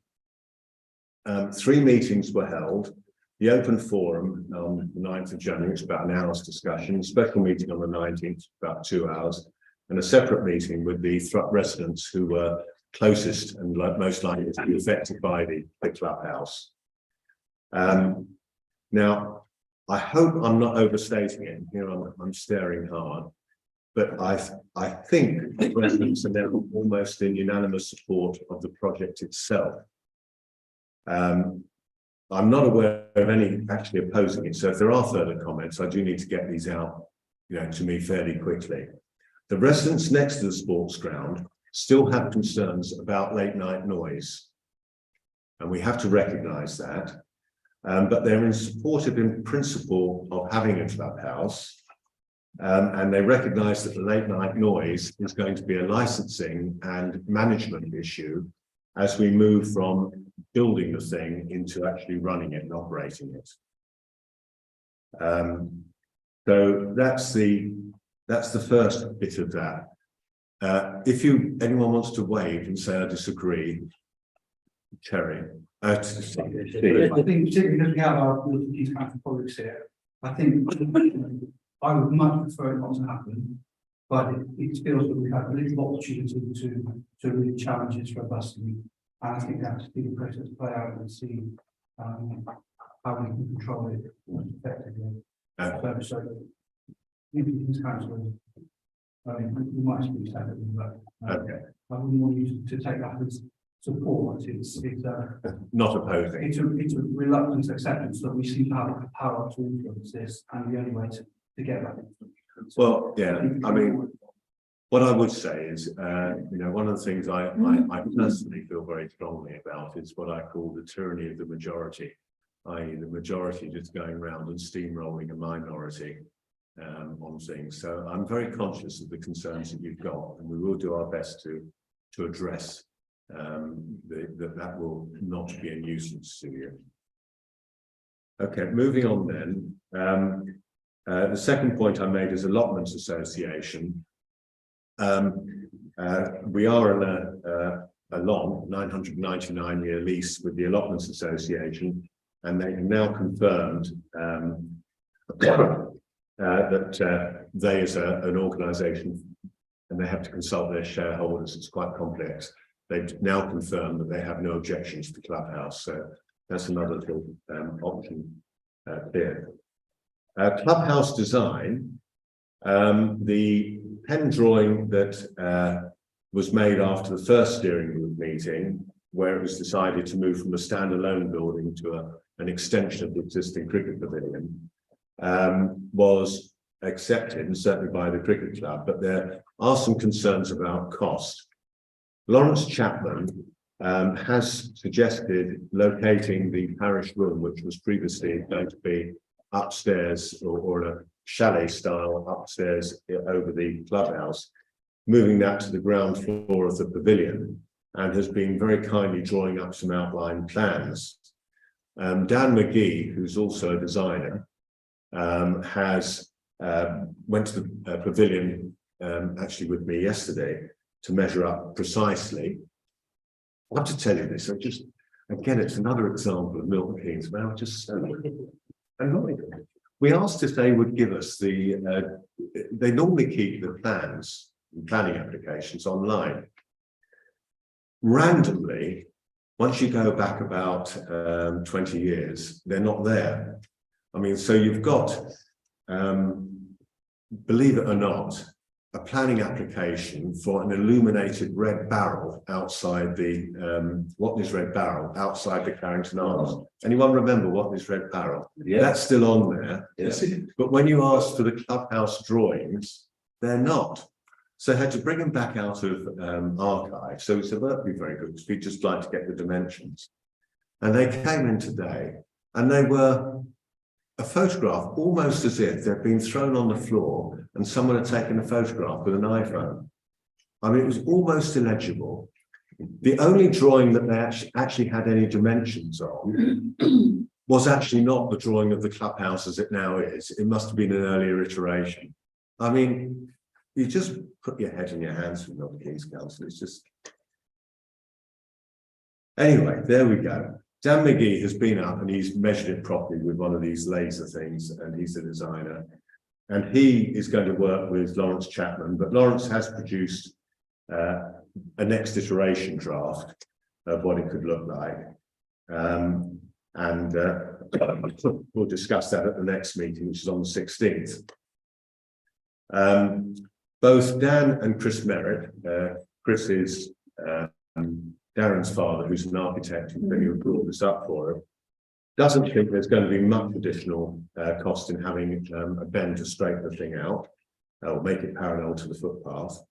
3 meetings were held. The open forum on the 9th of January, it's about an hour's discussion, special meeting on the 19th, about 2 hours, and a separate meeting with the Thrupp residents who were closest and most likely to be affected by the clubhouse. Now, I hope I'm not overstating it. Here I'm staring hard, but I think the residents are now almost in unanimous support of the project itself. I'm not aware of any actually opposing it, so if there are further comments, I do need to get these out, to me fairly quickly. The residents next to the sports ground still have concerns about late night noise, and we have to recognise that. But they're supportive in principle of having a clubhouse, and they recognise that the late night noise is going to be a licensing and management issue as we move from building the thing into actually running it and operating it. So that's the first bit of that. If anyone wants to wave and say I disagree, Terry. I think particularly because we have our Bullington End Rd here, I think I would much prefer it not to happen, but it feels that we have a little opportunity to really challenge its robustly. And I think that's the process play out and see how we can control it effectively. So if these councillors, I mean, we might speak separately, but Okay. I wouldn't want you to take that as support. It's Not opposing. it's a reluctant acceptance that we seem to have the power to influence this, and the only way to get that influence. Well, yeah, I mean, what I would say is, one of the things I personally feel very strongly about is what I call the tyranny of the majority, i.e. the majority just going around and steamrolling a minority on things. So I'm very conscious of the concerns that you've got, and we will do our best to address that will not be a nuisance to you. Okay, moving on then. The second point I made is allotments association. We are in a long 999-year lease with the allotments association, and they have now confirmed that they as an organisation, and they have to consult their shareholders, it's quite complex. They've now confirmed that they have no objections to the clubhouse, so that's another little option there. Clubhouse design, the pen drawing that was made after the first steering group meeting, where it was decided to move from a standalone building to an extension of the existing cricket pavilion. was accepted, and certainly by the cricket club, but there are some concerns about cost. Lawrence Chapman has suggested locating the parish room, which was previously going to be upstairs or a chalet style upstairs over the clubhouse, moving that to the ground floor of the pavilion, and has been very kindly drawing up some outline plans. Dan McGee, who's also a designer, has went to the pavilion actually with me yesterday to measure up precisely. I have to tell you this, again, it's another example of Milton Keynes, where I just so annoyed. We asked if they would give us they normally keep the plans and planning applications online. Randomly, once you go back about 20 years, they're not there. I mean, so you've got, believe it or not, a planning application for an illuminated red barrel outside the, Whatney's Red Barrel, outside the Carrington Arms. Anyone remember Whatney's Red Barrel? Yeah. That's still on there. Yeah. But when you ask for the clubhouse drawings, they're not. So I had to bring them back out of archive. So we said, well, that'd be very good, because we'd just like to get the dimensions. And they came in today, and they were a photograph, almost as if they'd been thrown on the floor and someone had taken a photograph with an iPhone. I mean, it was almost illegible. The only drawing that they actually had any dimensions on was actually not the drawing of the clubhouse as it now is. It must have been an earlier iteration. I mean, you just put your head in your hands with Milton Keynes Council. It's just... Anyway, there we go. Dan McGee has been up and he's measured it properly with one of these laser things, and he's a designer. And he is going to work with Lawrence Chapman, but Lawrence has produced a next iteration draft of what it could look like. We'll discuss that at the next meeting, which is on the 16th. Both Dan and Chris Merritt, Chris is Darren's father, who's an architect, who brought this up for him, doesn't think there's going to be much additional cost in having a bend to straighten the thing out, or make it parallel to the footpath.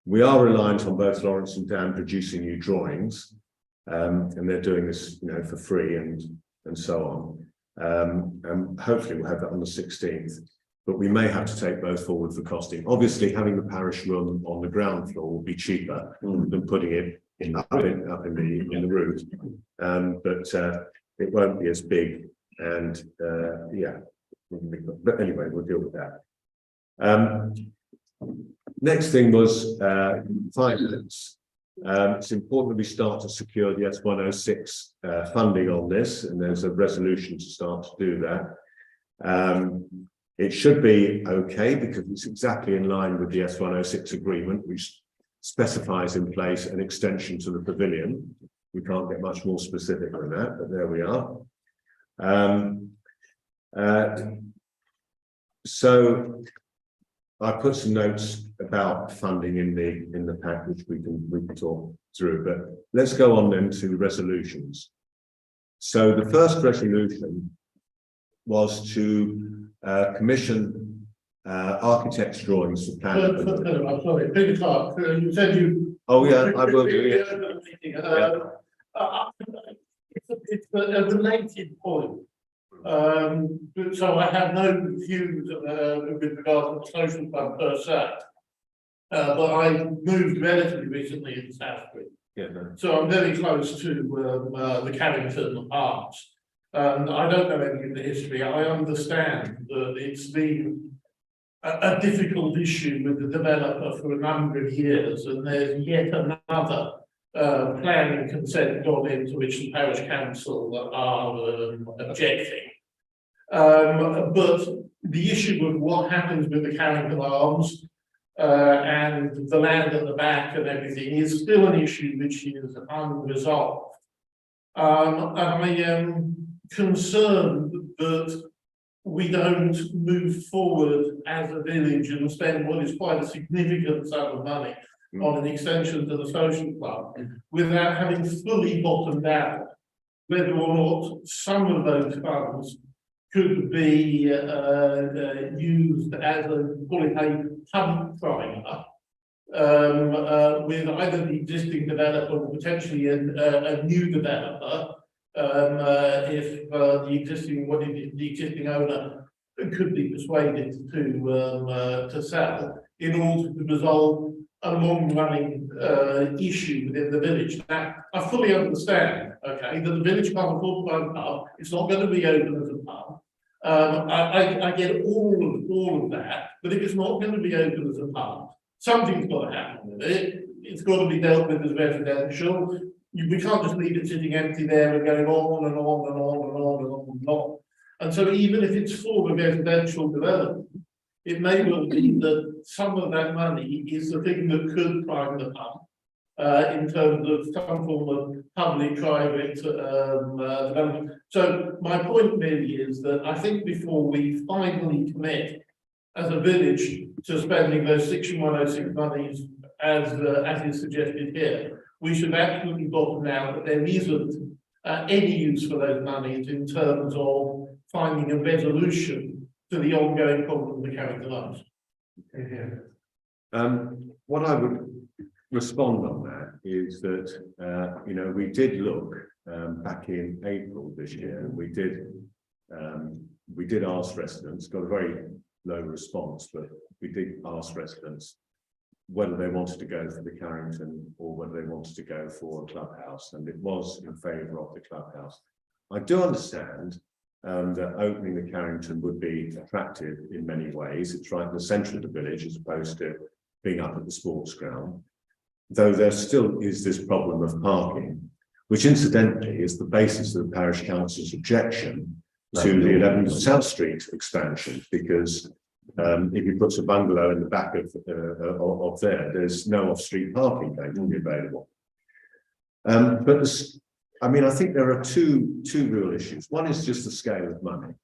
We are reliant on both Lawrence and Dan producing new drawings, and they're doing this, you know, for free and so on. And hopefully we'll have that on the 16th. But we may have to take both forward for costing. Obviously, having the parish room on the ground floor will be cheaper than putting it up in the roof. But it won't be as big. And yeah, but anyway, we'll deal with that. Next thing was finance. It's important that we start to secure the S106 funding on this, and there's a resolution to start to do that. It should be okay because it's exactly in line with the S106 agreement, which specifies in place an extension to the pavilion. We can't get much more specific than that, but there we are. So I put some notes about funding in the pack, which we can talk through, but let's go on then to the resolutions. So the first resolution was to commission architect's drawings for planning. I'm sorry, Peter Clark, you said you. Oh yeah, I will do it. It's a related point. So I have no views with regard to the social fund per se. But I moved relatively recently in Southbury. Yeah, no. So I'm very close to the Carrington Arms. I don't know any of the history. I understand that it's been a difficult issue with the developer for a number of years, and there's yet another planning consent gone into which the parish council are objecting. But the issue of what happens with the Carrington Arms and the land at the back and everything is still an issue which is unresolved. And I am concerned that we don't move forward as a village and spend what is quite a significant sum of money on an extension to the social club without having fully bottomed out whether or not some of those funds could be used as a, call it a pump primer. With either the existing developer or potentially a new developer. If the existing, the existing owner could be persuaded to sell in order to resolve a long-running issue within the village. Now, I fully understand, okay, that the village can't afford to own a pub. It's not going to be open as a pub. I get all of that, but if it's not going to be open as a pub, something's got to happen with it. It's got to be dealt with as residential. We can't just leave it sitting empty there and going on and on and on and on and on and on. And so even if it's for the residential development, it may well be that some of that money is the thing that could prime the pump in terms of some form of public-private development. So my point really is that I think before we finally commit as a village to spending those Section 106 monies as is suggested here, we should absolutely bottom out that there isn't any use for those monies in terms of finding a resolution to the ongoing problem of the Carrington Arms. What I would respond on that is that, you know, we did look back in April this year, and we did ask residents, got a very low response, but we did ask residents whether they wanted to go for the Carrington or whether they wanted to go for a clubhouse, and it was in favour of the clubhouse. I do understand that opening the Carrington would be attractive in many ways. It's right in the centre of the village as opposed to being up at the sports ground, though there still is this problem of parking, which incidentally is the basis of the parish council's objection to the 11 South Street expansion, because if you put a bungalow in the back of there, there's no off-street parking going to be available. But this, I mean, I think there are two real issues. One is just the scale of money.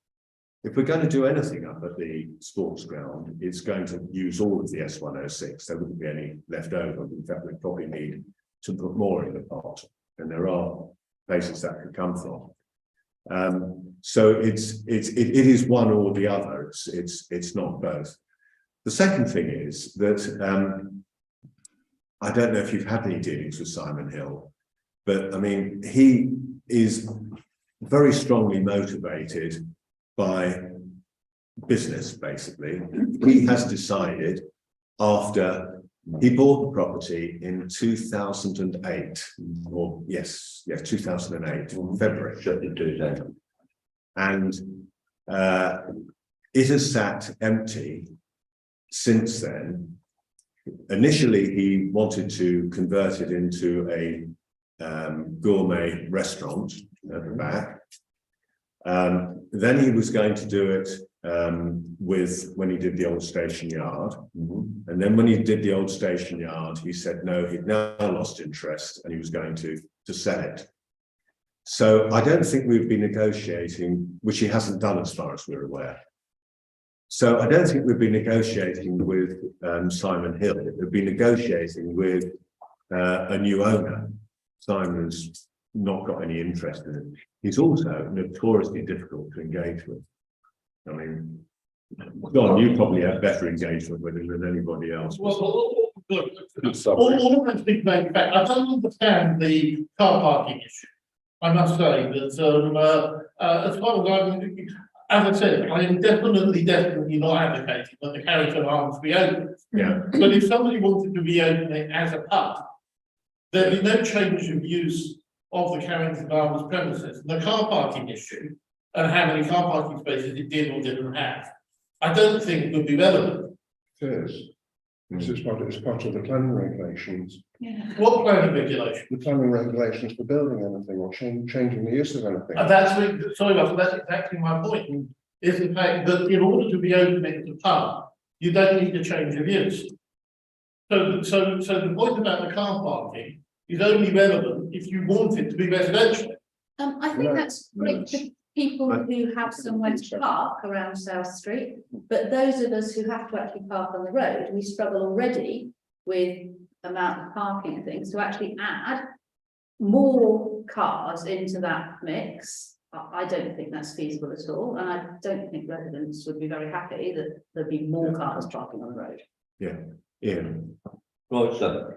If we're going to do anything up at the sports ground, it's going to use all of the S106. There wouldn't be any left over. In fact, we'd probably need to put more in the pot, and there are places that could come from. So it is one or the other. It's not both. The second thing is that I don't know if you've had any dealings with Simon Hill, but I mean, he is very strongly motivated by business, basically. He has decided, after he bought the property in 2008, or yes, 2008, February. And it has sat empty since then. Initially, he wanted to convert it into a gourmet restaurant at the back. Then he was going to do it when he did the old station yard. And then when he did the old station yard, he said no, he'd now lost interest and he was going to sell it. So I don't think we've been negotiating, which he hasn't done as far as we're aware. So I don't think we've been negotiating with Simon Hill. We've been negotiating with a new owner. Simon's not got any interest in it. He's also notoriously difficult to engage with. I mean, John, you probably have better engagement with him than anybody else. Well, look, all of those things make fact. I don't understand the car parking issue. I must say that as far as I said, I am definitely not advocating that the Carrington Arms be open. Yeah. But if somebody wanted to reopen it as a pub, there'd be no change of use of the Carrington Arms premises. The car parking issue and how many car parking spaces it did or didn't have, I don't think would be relevant. It is. It's part of the planning regulations. Yeah. What planning regulation? The planning regulations for building anything or changing the use of anything. That's exactly my point. Is the fact that in order to reopen it to pub, you don't need to change of use. So the point about the car parking is only relevant if you want it to be residential. I think that's great for people who have somewhere to park around South Street, but those of us who have to actually park on the road, we struggle already with amount of parking and things. To actually add more cars into that mix I don't think that's feasible at all, and I don't think residents would be very happy that there'd be more cars driving on the road. Yeah. Right, so.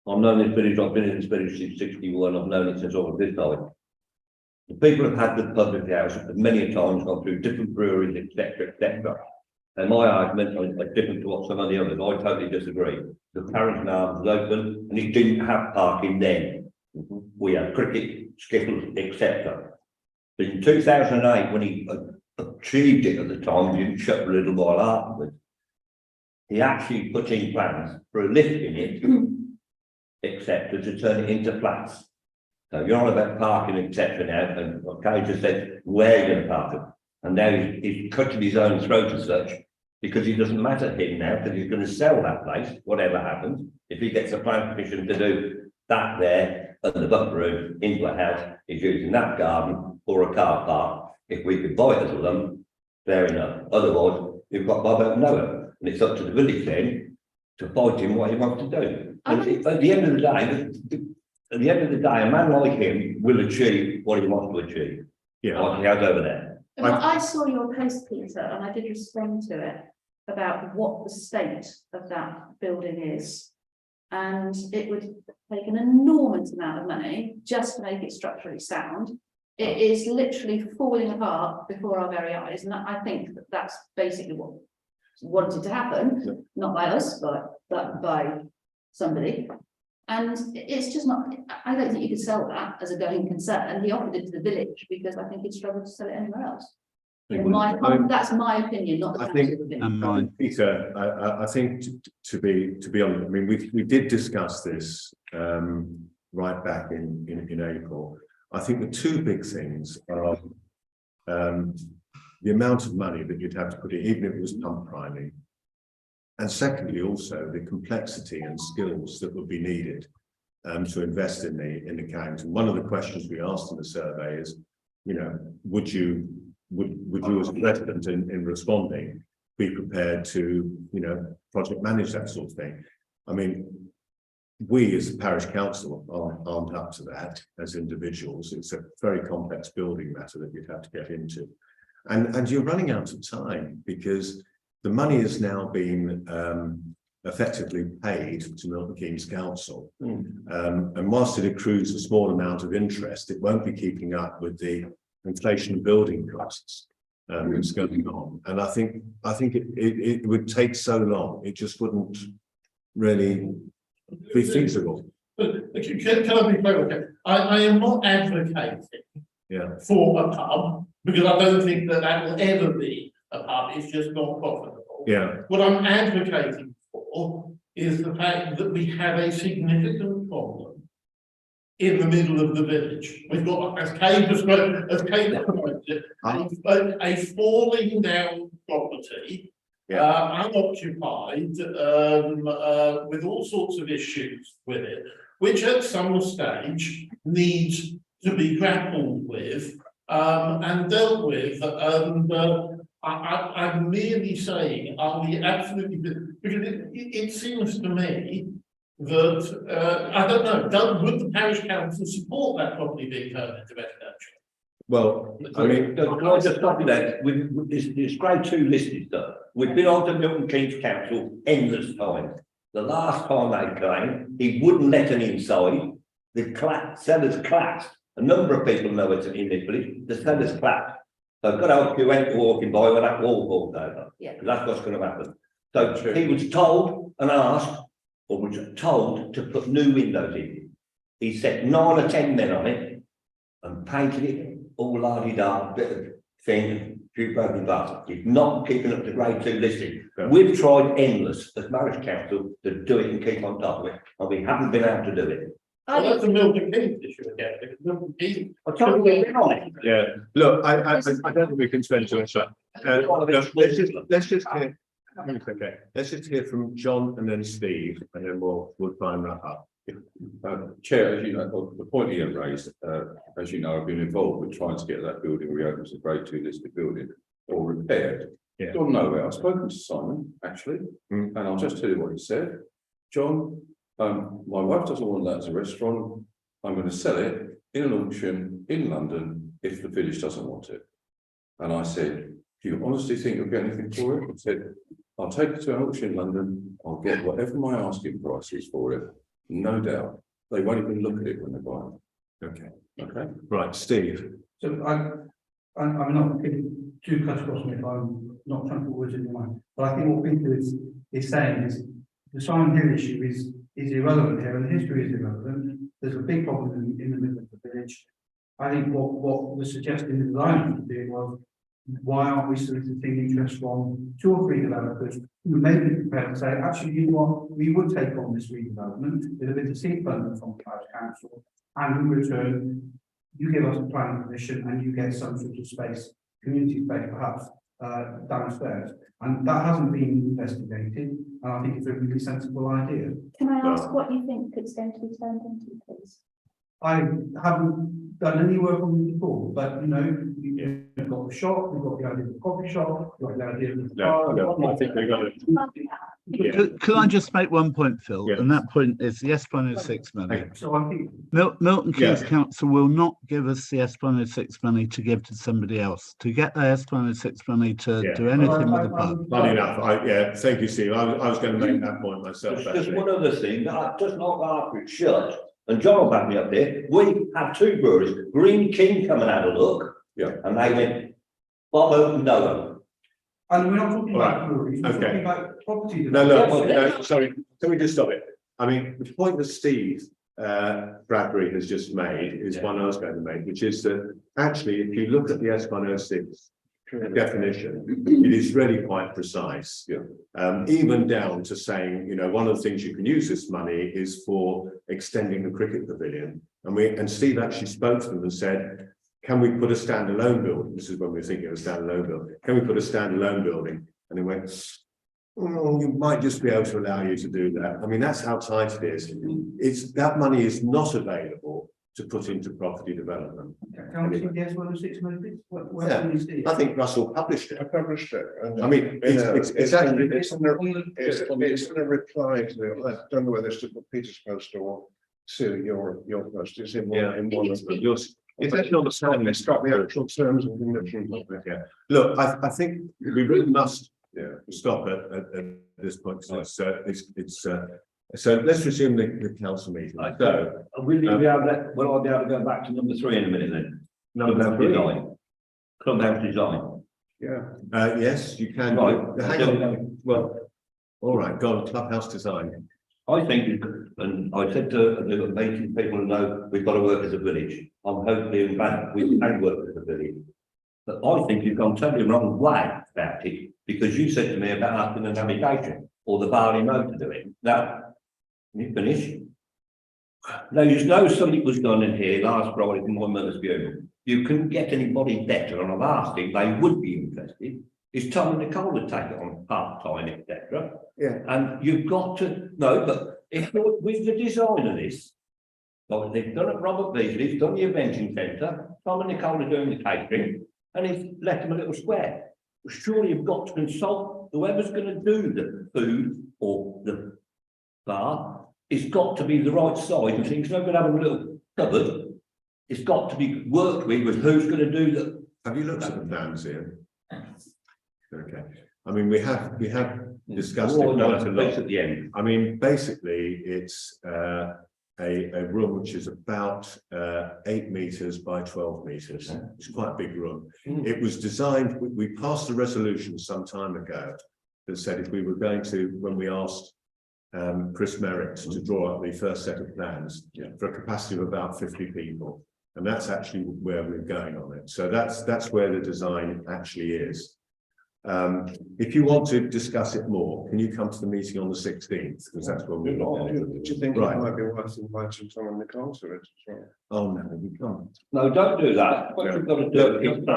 I've known this village, I've been in this village since 61, I've known it since I was this time. The people have had the public house many a times, gone through different breweries, etc., etc. And my argument is different to what some of the others, I totally disagree. The Paris Arms was open and it didn't have parking then. We had cricket, skittles, etc. But in 2008, when he achieved it at the time, he didn't shut for a little while afterwards. He actually put in plans for a lift in it, etc., to turn it into flats. So you're on about parking, etc. now, and Kay just said, where are you going to park them? And now he's cutting his own throat as such, because it doesn't matter to him now, because he's going to sell that place, whatever happens. If he gets a plan permission to do that there, and the buffer room into a house, he's using that garden or a car park. If we could buy it as a lump, fair enough. Otherwise, you've got Bob out nowhere, and it's up to the village then to fight him what he wants to do. And at the end of the day, a man like him will achieve what he wants to achieve. Yeah. Like he has over there. Well, I saw your post, Peter, and I did respond to it about what the state of that building is. And it would take an enormous amount of money just to make it structurally sound. It is literally falling apart before our very eyes, and I think that that's basically what wanted to happen, not by us, but by somebody. And it's just not, I don't think you could sell that as a going concern. He offered it to the village because I think he'd struggle to sell it anywhere else. That's my opinion, not the council's opinion. And mine. Peter, I think to be honest, I mean, we did discuss this right back in April. I think the two big things are the amount of money that you'd have to put in, even if it was pump priming. And secondly, also the complexity and skills that would be needed to invest in the account. And one of the questions we asked in the survey is, you know, would you as a resident in responding be prepared to, you know, project manage that sort of thing? I mean, we as the parish council aren't up to that as individuals. It's a very complex building matter that you'd have to get into. And you're running out of time because the money has now been effectively paid to Milton Keynes Council. And whilst it accrues a small amount of interest, it won't be keeping up with the inflation of building costs that's going on. And I think it would take so long, it just wouldn't really be feasible. Can I be clear? Okay, I am not advocating for a pub, because I don't think that will ever be a pub. It's just not profitable. Yeah. What I'm advocating for is the fact that we have a significant problem in the middle of the village. We've got, as Kay described it, a falling down property, unoccupied, with all sorts of issues with it, which at some stage needs to be grappled with and dealt with. I'm merely saying, are we absolutely, because it seems to me that, I don't know, would the parish council support that property being turned into residential? Well, I mean, can I just stop you there? It's grade 2 listed stuff. We've been on to Milton Keynes Council endless times. The last time they came, he wouldn't let them inside. The sellers collapsed. A number of people know it's in this village. The sellers collapsed. So good old you went walking by when that wall falls over. Yeah. That's what's going to happen. So he was told and asked, or was told to put new windows in. He set 9 or 10 men on it and painted it all la-di-da, bit of thing, few broken glass. He's not keeping up to grade 2 listing. Yeah. We've tried endless as parish council to do it and keep on top of it, and we haven't been able to do it. Well, that's a Milton Keynes issue again, because Milton Keynes. I told you we've been on it. yeah. Look, I don't think we can spend too much time. Let's just hear. Okay, let's just hear from John and then Steve, and then we'll try and wrap up. Chair, as you know, the point Ian raised, as you know, I've been involved with trying to get that building reopened as a grade 2 listed building or repaired. Yeah. Gone nowhere. I've spoken to Simon, actually, and I'll just tell you what he said. John, my wife doesn't want that as a restaurant. I'm going to sell it in an auction in London if the village doesn't want it. And I said, do you honestly think you'll get anything for it? I said, I'll take it to an auction in London, I'll get whatever my asking price is for it, no doubt. They won't even look at it when they buy it. Okay, Okay? right, Steve. So I'm not getting too cut across me if I'm not trying to put words in your mind, but I think what Peter is saying is the Simon Hill issue is irrelevant here, and the history is irrelevant. There's a big problem in the middle of the village. I think what was suggested in the design of the deal was, why aren't we soliciting interest from 2 or 3 developers who may be prepared to say, actually, you know what, we would take on this redevelopment with a bit of seed funding from the parish council, and in return, you give us a planning permission and you get some sort of space, community space perhaps, downstairs. And that hasn't been investigated, and I think it's a really sensible idea. Can I ask what you think it's going to be turned into, please? I haven't done any work on it before, but you know, you've got the shop, you've got the idea of the coffee shop, you've got the idea of the bar. I think they're going to. Could I just make one point, Phil? Yeah. And that point is the S106 money. So I think Milton Keynes Yeah. Council will not give us the S106 money to give to somebody else. To get the S106 money to Yeah. do anything with the pub. Funny enough, thank you, Steve. I was going to make that point myself. There's Actually. one other thing that I just not after it's shut, and John will back me up there. We have 2 breweries, Green King come and had a look. Yeah. And they went, Bob open, no one. and we're not talking about Right. breweries, we're Okay. talking about property. No, development. no, sorry, can we just stop it? I mean, the point that Steve Bradbury has just made is one I was going to make, which is that actually, if you look at the S106 definition, it is really quite precise. Yeah. Even down to saying, you know, one of the things you can use this money is for extending the cricket pavilion. And Steve actually spoke to them and said, can we put a standalone building? This is when we were thinking of a standalone building. Can we put a standalone building? And they went, oh, you might just be able to allow you to do that. I mean, that's how tight it is. It's that money is not available to put into property development. Can we see the S106 money? Where Yeah. can we see it? I think Russell published it. I published it. And, I mean, it's actually. it's in a reply to, I don't know whether it's to Peter's post or to your post, it's in one of them. It's actually on the sign list, got the actual terms and conditions of it. Yeah, look, I think we really must stop at this point. So so let's resume the council meeting. So Will you be able to, will I be able to go back to number 3 in a minute then? number 3. Design. Clubhouse design. Yeah. Yes, you can. Right. Hang on. Well, all right, go on, clubhouse design. I think, and I said to the meeting people who know we've got to work as a village. I'm hopefully in fact we can work as a village. But I think you've gone totally wrong way about it, because you said to me about asking the navigation or the Barley Road to do it. Now, you finish. Now, you know something was done in here last Friday from my mother's funeral. You couldn't get anybody better, and I've asked if they would be interested. Is Tom and Nicole to take it on part-time, etc. Yeah. And you've got to know, but if you're with the design of this, like they've done at Robert Beasley's, done the invention centre, Tom and Nicole are doing the catering, and he's left them a little square. Surely you've got to consult whoever's going to do the food or the bar. It's got to be the right size and things. It's not going to have a little cupboard. It's got to be worked with who's going to do the. Have you looked at the plans here? Okay, I mean, we have discussed it quite a lot. At the end. I mean, basically, it's a room which is about 8 meters by 12 meters. It's quite a big room. It was designed, we passed a resolution some time ago that said if we were going to, when we asked Chris Merritt to draw up the first set of plans for a capacity of about 50 people. And that's actually where we're going on it. So that's where the design actually is. If you want to discuss it more, can you come to the meeting on the 16th? Because that's when we're not. Do you think it Right. might be worth inviting Tom and Nicole to it as well? Oh, no, we can't. No, don't do that. What Yeah. we've got to do is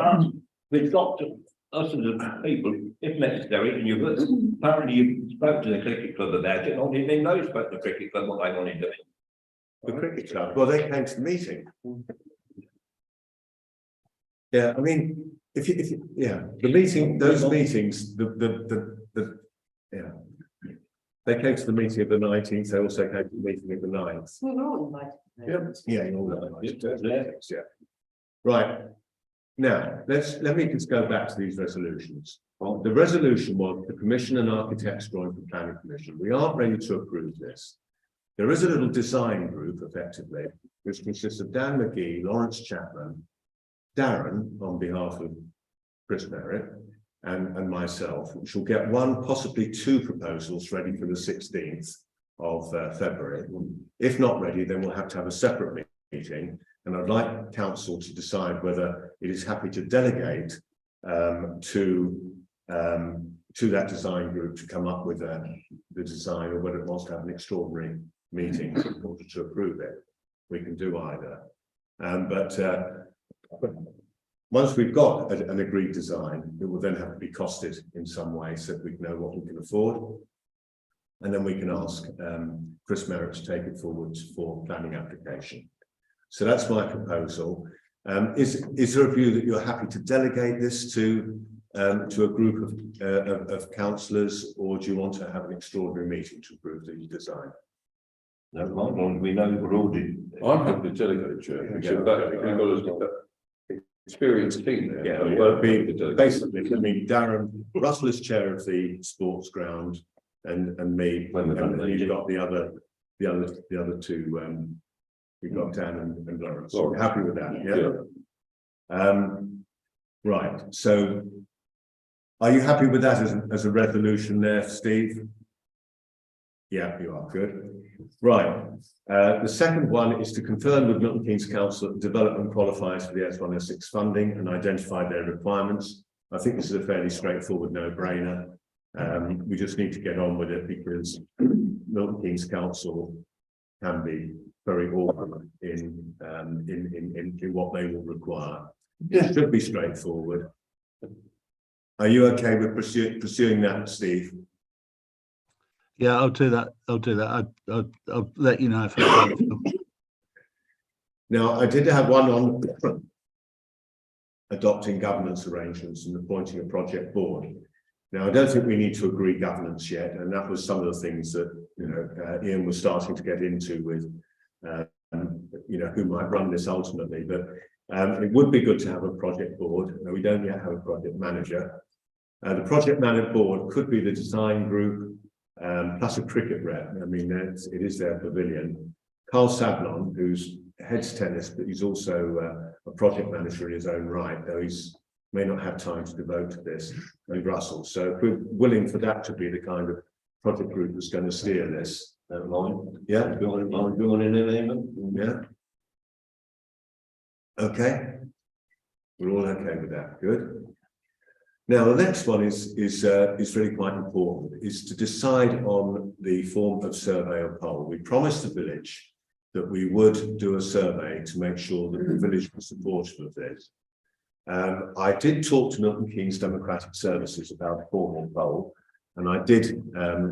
we've got to, us as a people, if necessary, and you've apparently you spoke to the cricket club about it, or didn't even know you spoke to the cricket club what they wanted doing. The cricket club, well, they came to the meeting. Yeah, I mean, if you, the meeting, those meetings, they came to the meeting of the 19th, they also came to the meeting of the 9th. We were all invited. Yeah, in all that. Yeah. Right, Now, let me just go back to these resolutions. The resolution was the Commission and Architects drawing for Planning Commission. We aren't ready to approve this. There is a little design group, effectively, which consists of Dan McGee, Lawrence Chapman, Darren, on behalf of Chris Merritt, and myself, which will get one, possibly two proposals ready for the 16th of February. If not ready, then we'll have to have a separate meeting. And I'd like council to decide whether it is happy to delegate to that design group to come up with the design, or whether it wants to have an extraordinary meeting in order to approve it. We can do either. Once we've got an agreed design, it will then have to be costed in some way so that we know what we can afford. And then we can ask Chris Merritt to take it forward for planning application. So that's my proposal. Is there a view that you're happy to delegate this to a group of councillors, or do you want to have an extraordinary meeting to approve the design? No, mind, we know we're all doing. I'm happy to delegate, Chair. Because we've got that experienced team there. Yeah, So, well, basically, I mean, Darren Russell is chair of the sports ground, and me, and then you've got the other two. You've got Dan and Lawrence. So we're happy with that, yeah. Right. So, are you happy with that as a resolution there, Steve? Yeah, you are. Good. Right. The second one is to confirm with Milton Keynes Council that development qualifies for the S1/S6 funding and identify their requirements. I think this is a fairly straightforward no-brainer. We just need to get on with it, because Milton Keynes Council can be very awkward in what they will require. It should be straightforward. Are you okay with pursuing that, Steve? Yeah, I'll do that. I'll let you know if I can. Now, I did have one on adopting governance arrangements and appointing a project board. Now, I don't think we need to agree governance yet, and that was some of the things that Ian was starting to get into with who might run this ultimately. But it would be good to have a project board. We don't yet have a project manager. The project manager board could be the design group, plus a cricket rep. I mean, it is their pavilion. Carl Sablon, who's heads tennis, but he's also a project manager in his own right, though he's may not have time to devote to this, and Russell. So if we're willing for that to be the kind of project group that's going to steer this, yeah, Going in there, yeah. Okay, we're all okay with that. Good. Now the next one is really quite important, is to decide on the form of survey or poll. We promised the village that we would do a survey to make sure that the village was supportive of this. I did talk to Milton Keynes Democratic Services about a formal poll, and I did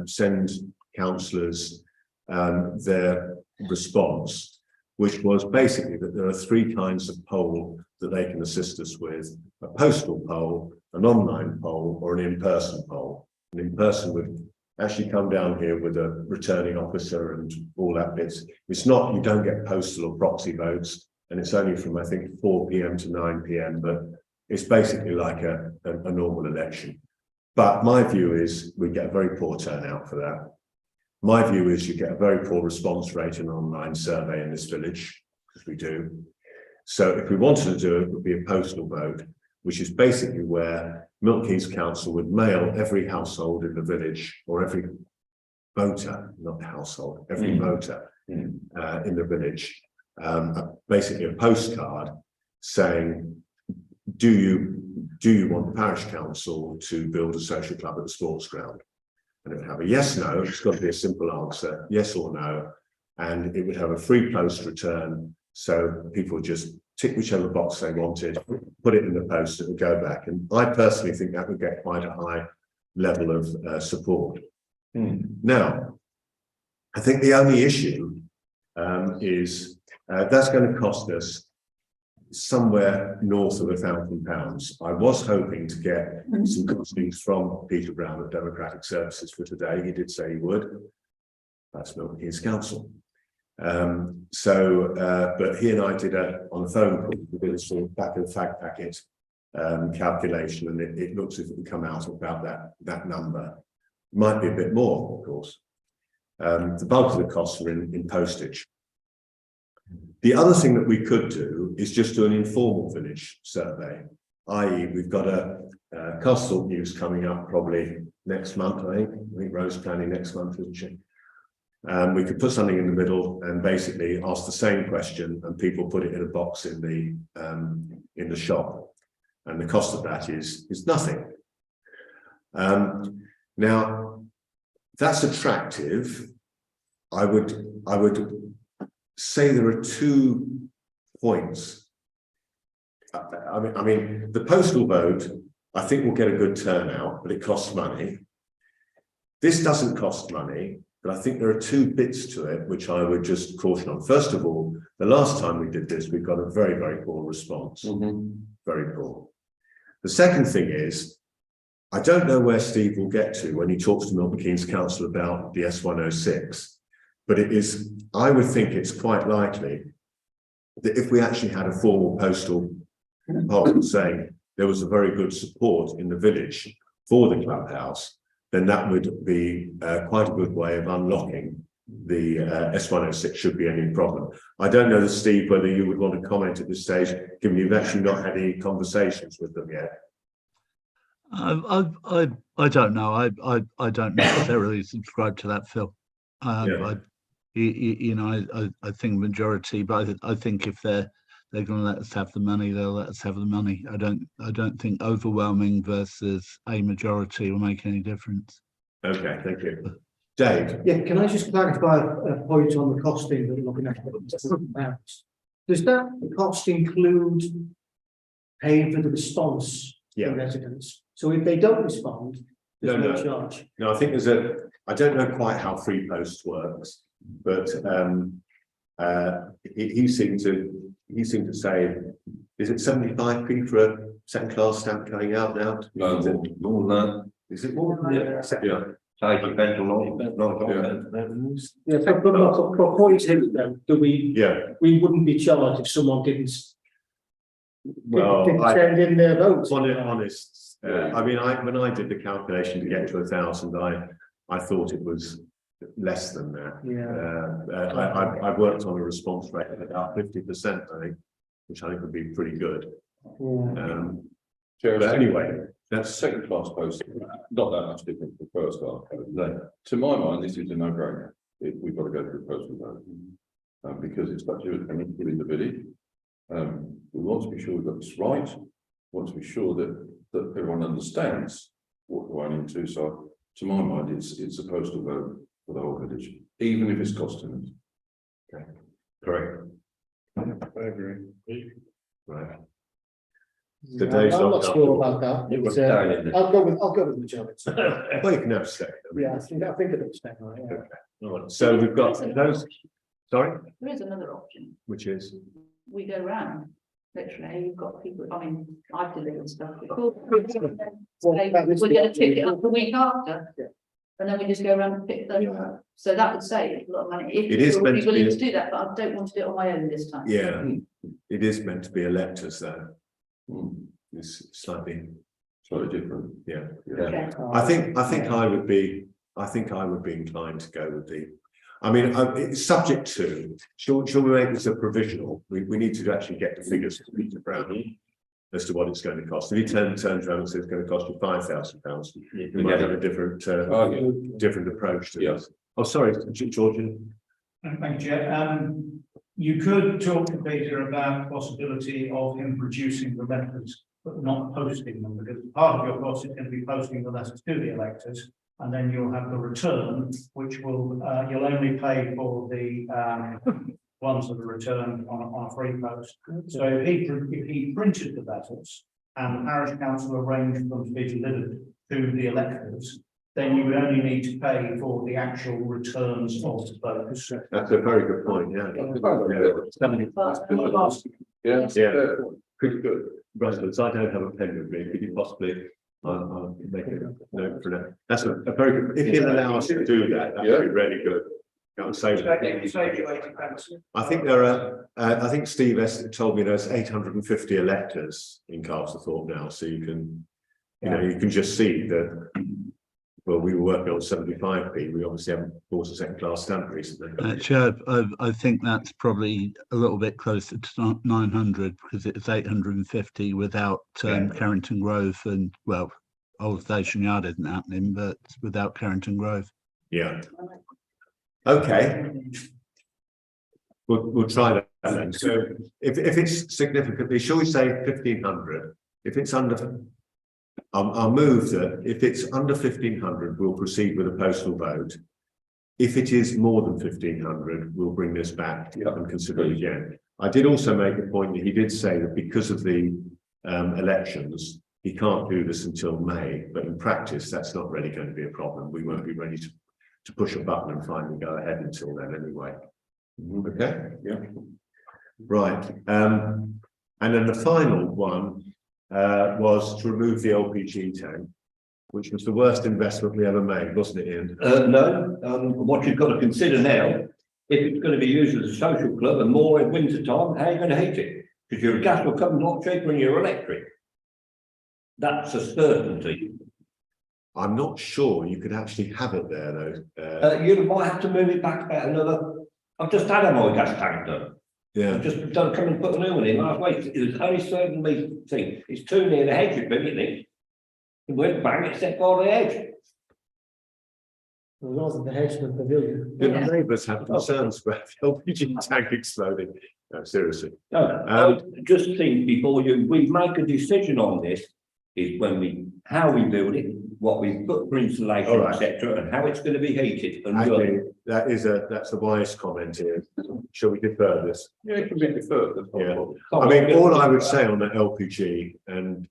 send councillors their response, which was basically that there are three kinds of poll that they can assist us with: a postal poll, an online poll, or an in-person poll. An in-person would actually come down here with a returning officer and all that bits. It's not, you don't get postal or proxy votes, and it's only from, I think, 4 p.m. to 9 p.m, but it's basically like a normal election. But my view is we get a very poor turnout for that. My view is you get a very poor response rate in an online survey in this village, because we do. So if we wanted to do it, it would be a postal vote, which is basically where Milton Keynes Council would mail every household in the village, or every voter, not household, every voter in the village, basically a postcard saying, do you want the parish council to build a social club at the sports ground? And it would have a yes, no. It's got to be a simple answer, yes or no. And it would have a free post return. So people just tick whichever box they wanted, put it in the post, it would go back. And I personally think that would get quite a high level of support. Now, I think the only issue is that's going to cost us somewhere north of £1,000. I was hoping to get some costings from Peter Brown at Democratic Services for today. He did say he would. That's Milton Keynes Council. But he and I did on a phone call, we did a sort of back and fact packet calculation, and it looks as if it would come out about that number. Might be a bit more, of course. The bulk of the costs are in postage. The other thing that we could do is just do an informal village survey, i.e. we've got a Castlethorpe news coming up probably next month, I think Rose planning next month, isn't she? We could put something in the middle and basically ask the same question, and people put it in a box in the shop, and the cost of that is nothing. Now that's attractive. I would say there are 2 points. I mean, the postal vote, I think will get a good turnout, but it costs money. This doesn't cost money, but I think there are 2 bits to it which I would just caution on. First of all, the last time we did this, we got a very, very poor response. Very poor. The second thing is, I don't know where Steve will get to when he talks to Milton Keynes Council about the S106, but I would think it's quite likely that if we actually had a formal postal poll saying there was a very good support in the village for the clubhouse, then that would be quite a good way of unlocking the S106 should be any problem. I don't know, Steve, whether you would want to comment at this stage, given you've actually not had any conversations with them yet. I don't know. I don't necessarily subscribe to that, Phil. You know, I think majority, but I think if they're going to let us have the money, they'll let us have the money. I don't think overwhelming versus a majority will make any difference. Okay, thank you. Dave? Yeah, can I just clarify a point on the costing that you're looking at? Does that cost include paying for the response to residents? So if they don't respond, there's no charge. No, I think I don't know quite how free post works, but he seemed to say, is it 75p for a second class stamp going out now? No, more than that. Is it more than that? Yeah. So it depends on Yeah, but for points here then, we wouldn't be charged if someone didn't send in their votes. Honest, I mean, when I did the calculation to get to 1,000, I thought it was less than that. I worked on a response rate of about 50%, I think, which I think would be pretty good. But anyway, that's second class post, not that much different from first class. No. To my mind, this is a no-brainer. We've got to go through postal vote because it's such an equal in the village. We want to be sure we've got this right. We want to be sure that everyone understands what we're going into. So, to my mind, it's a postal vote for the whole village, even if it's costing us. Okay, correct. I agree. Right. I'm not sure about that. I'll go with majority. Well, you can abstain. Yeah, I think it'll abstain, right? Yeah. Okay. All right. So we've got those. Sorry, There is another option. which is We go round, literally, you've got people, I mean, I've delivered stuff before. We're gonna pick it up the week after. And then we just go around and pick them up. So that would save a lot of money. If It is you're meant to willing be- to do that, but I don't want to do it on my own this time. yeah, it is meant to be electors though. It's slightly different. Yeah. Okay. I think I would be inclined to go with the. I mean, it's subject to. Shall we make this a provisional? We need to actually get the figures from Peter Brown as to what it's going to cost. If he turns around and says it's going to cost you £5,000, we might have a different different approach to this. Oh, sorry, Georgian. Thank you, Chair. You could talk to Peter about the possibility of him producing the letters, but not posting them, because part of your cost is going to be posting the letters to the electors, and then you'll have the return, which will, you'll only pay for the ones that are returned on a free post. So if he printed the letters and the parish council arranged for them to be delivered to the electors, then you would only need to pay for the actual returns of those. That's a very good point. Yeah. Yeah. Pretty good. Russell, I don't have a pen with me. Could you possibly? I'll make a note for that. That's a very good. If you'll allow us to do that, that would be really good. Can't say. I think there are, I think Steve told me there's 850 electors in Castlethorpe now, so you can, you know, you can just see that. Well, we were working on 75p. We obviously haven't bought a second-class stamp recently. Actually, I think that's probably a little bit closer to 900 because it's 850 without Carrington Grove and, well, Old Station Yard isn't happening, but without Carrington Grove. Yeah. Okay. We'll try that then. So if it's significantly, shall we say 1,500? If it's under, I'll move that. If it's under 1,500, we'll proceed with a postal vote. If it is more than 1,500, we'll bring this back and consider it again. I did also make a point that he did say that because of the elections, he can't do this until May, but in practice, that's not really going to be a problem. We won't be ready to push a button and finally go ahead until then anyway. Okay? Yeah. Right. And then the final one was to remove the LPG tank, which was the worst investment we ever made, wasn't it, Ian? No, what you've got to consider now, if it's going to be used as a social club and more in winter time, how are you going to heat it? Because your gas will come a lot cheaper than your electric. That's a certainty. I'm not sure you could actually have it there though. You might have to move it back about another. I've just had my gas tank done. Yeah. I've just done come and put a new one in last week. It was only serving me thing. It's too near the hedge, isn't it? It went bang, it set by the hedge. Rather than the hedge than the pavilion. Did the neighbours have concerns about the LPG tank exploding? No, seriously. No, just think before we make a decision on this is when how we build it, what we put for insulation, Right. etc., and how it's going to be heated and Actually, that's a wise comment here. Shall we defer this? Yeah, it can be deferred. That's not a Yeah. problem. I mean, all I would say on the LPG, and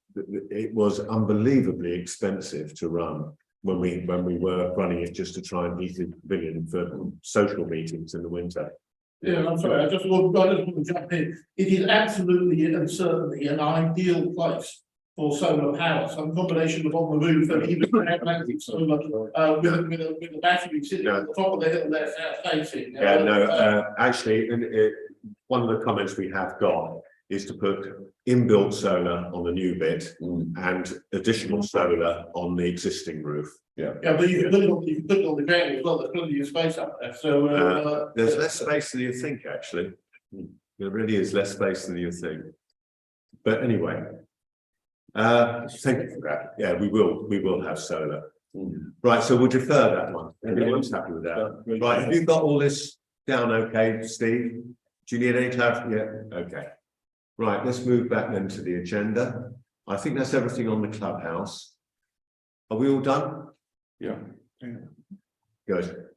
it was unbelievably expensive to run when we were running it just to try and heat the pavilion for social meetings in the winter. Yeah, I'm sorry, I just want to jump in. It is absolutely and certainly an ideal place for solar power, some combination of on the roof and even magnetic solar, with a battery sitting on the top of the hill there, south facing. Yeah, no, actually, one of the comments we have got is to put inbuilt solar on the new bit and additional solar on the existing roof. Yeah, but you can put it on the ground as well, there's plenty of space up there, so. There's less space than you think, actually. There really is less space than you think. But anyway. Thank you for that. Yeah, we will have solar. Right, so we'll defer that one. Everyone's happy with that. Right, have you got all this down okay, Steve? Do you need any clarification? Yeah, okay. Right, let's move back then to the agenda. I think that's everything on the clubhouse. Are we all done? Yeah. Good.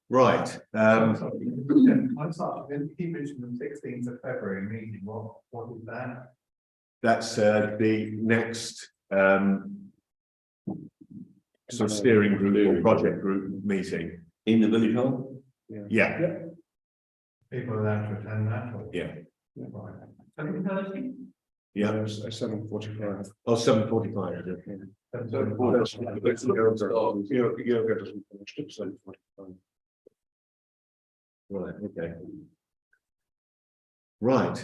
Right. I'm sorry, keep mentioning the 16th of February meeting. What is that? That's the next sort of steering group or project group meeting. in the village hall. Yeah, People are allowed to attend that? Or? yeah, Right. yeah. 7:45. Oh, 7:45. Yoga doesn't finish at 7:45. Right, okay. Right,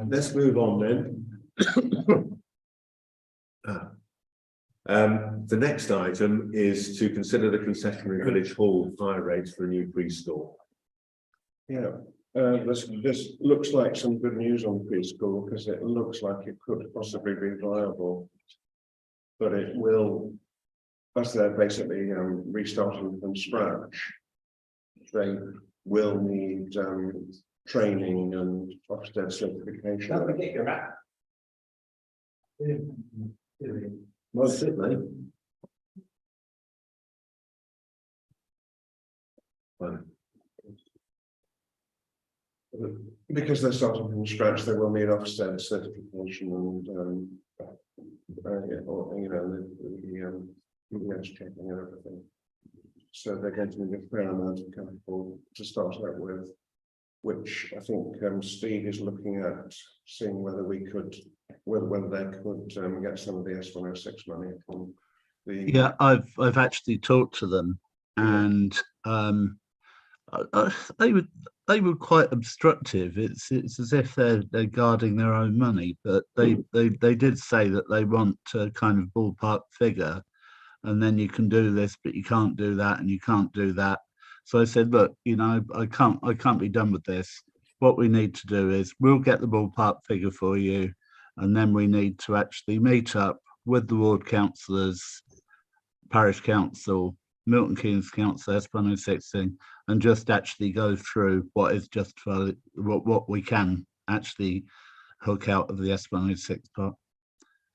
let's move on then. The next item is to consider the concessionary village hall fire rates for a new preschool. Yeah, this looks like some good news on preschool because it looks like it could possibly be viable. But it will, as they're basically restarting from scratch, they will need training and Ofsted certification. Don't forget your app. Most certainly. Because they're starting from scratch, they will need Ofsted certification and checking and everything. So they're going to need a fair amount of capital to start out with, which I think Steve is looking at seeing whether we could, whether they could get some of the S106 money from the. Yeah, I've actually talked to them, and they were quite obstructive. It's as if they're guarding their own money, but they did say that they want a kind of ballpark figure, and then you can do this, but you can't do that, and you can't do that. So I said, look, you know, I can't be done with this. What we need to do is we'll get the ballpark figure for you, and then we need to actually meet up with the ward councillors, parish council, Milton Keynes Council, S106, and just actually go through what is justified, what we can actually hook out of the S106 part.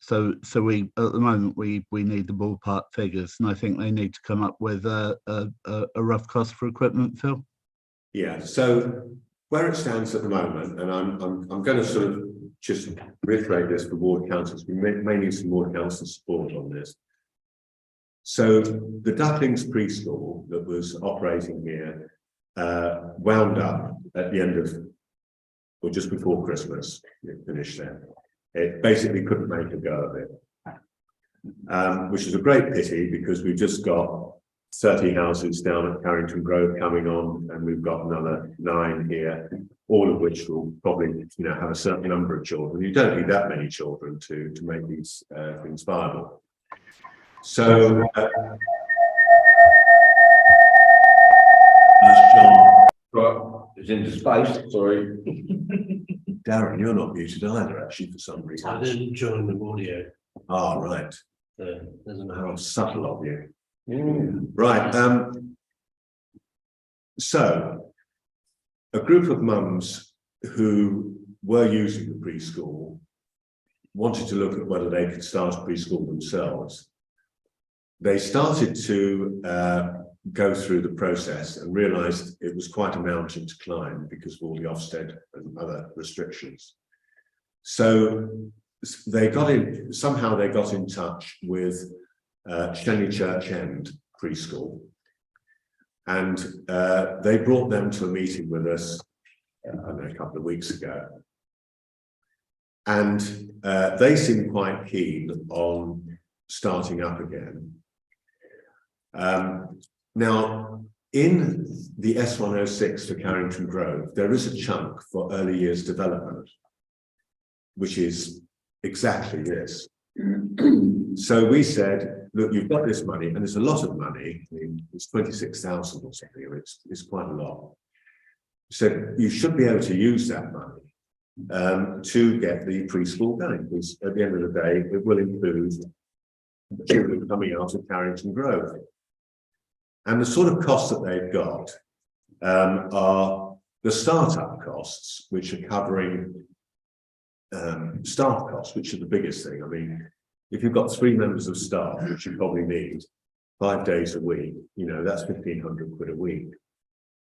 So we at the moment we need the ballpark figures, and I think they need to come up with a rough cost for equipment, Phil. Yeah, so where it stands at the moment, and I'm going to sort of just reiterate this for ward councils, we may need some ward council support on this. So the Ducklings preschool that was operating here wound up at the end of, or just before Christmas, it finished there. It basically couldn't make a go of it, which is a great pity because we've just got 30 houses down at Carrington Grove coming on, and we've got another 9 here, all of which will probably, you know, have a certain number of children. You don't need that many children to make these things viable. So, Right, it's into space, sorry. Darren, you're not muted either, actually, for some reason. I didn't join the audio. Oh, right. Doesn't matter. How subtle of you. Right. So, a group of mums who were using the preschool wanted to look at whether they could start a preschool themselves. They started to go through the process and realised it was quite a mountain to climb because of all the Ofsted and other restrictions. So they got in, somehow they got in touch with Shenley Church End preschool, and they brought them to a meeting with us I don't know, a couple of weeks ago, and they seemed quite keen on starting up again. Now, in the S106 for Carrington Grove, there is a chunk for early years development, which is exactly this. So we said, look, you've got this money, and it's a lot of money. I mean, it's 26,000 or something. It's quite a lot. So you should be able to use that money to get the preschool going, because at the end of the day, it will include children coming out of Carrington Grove. And the sort of costs that they've got are the startup costs, which are covering staff costs, which are the biggest thing. I mean, if you've got 3 members of staff, which you probably need 5 days a week, you know, that's 1,500 quid a week,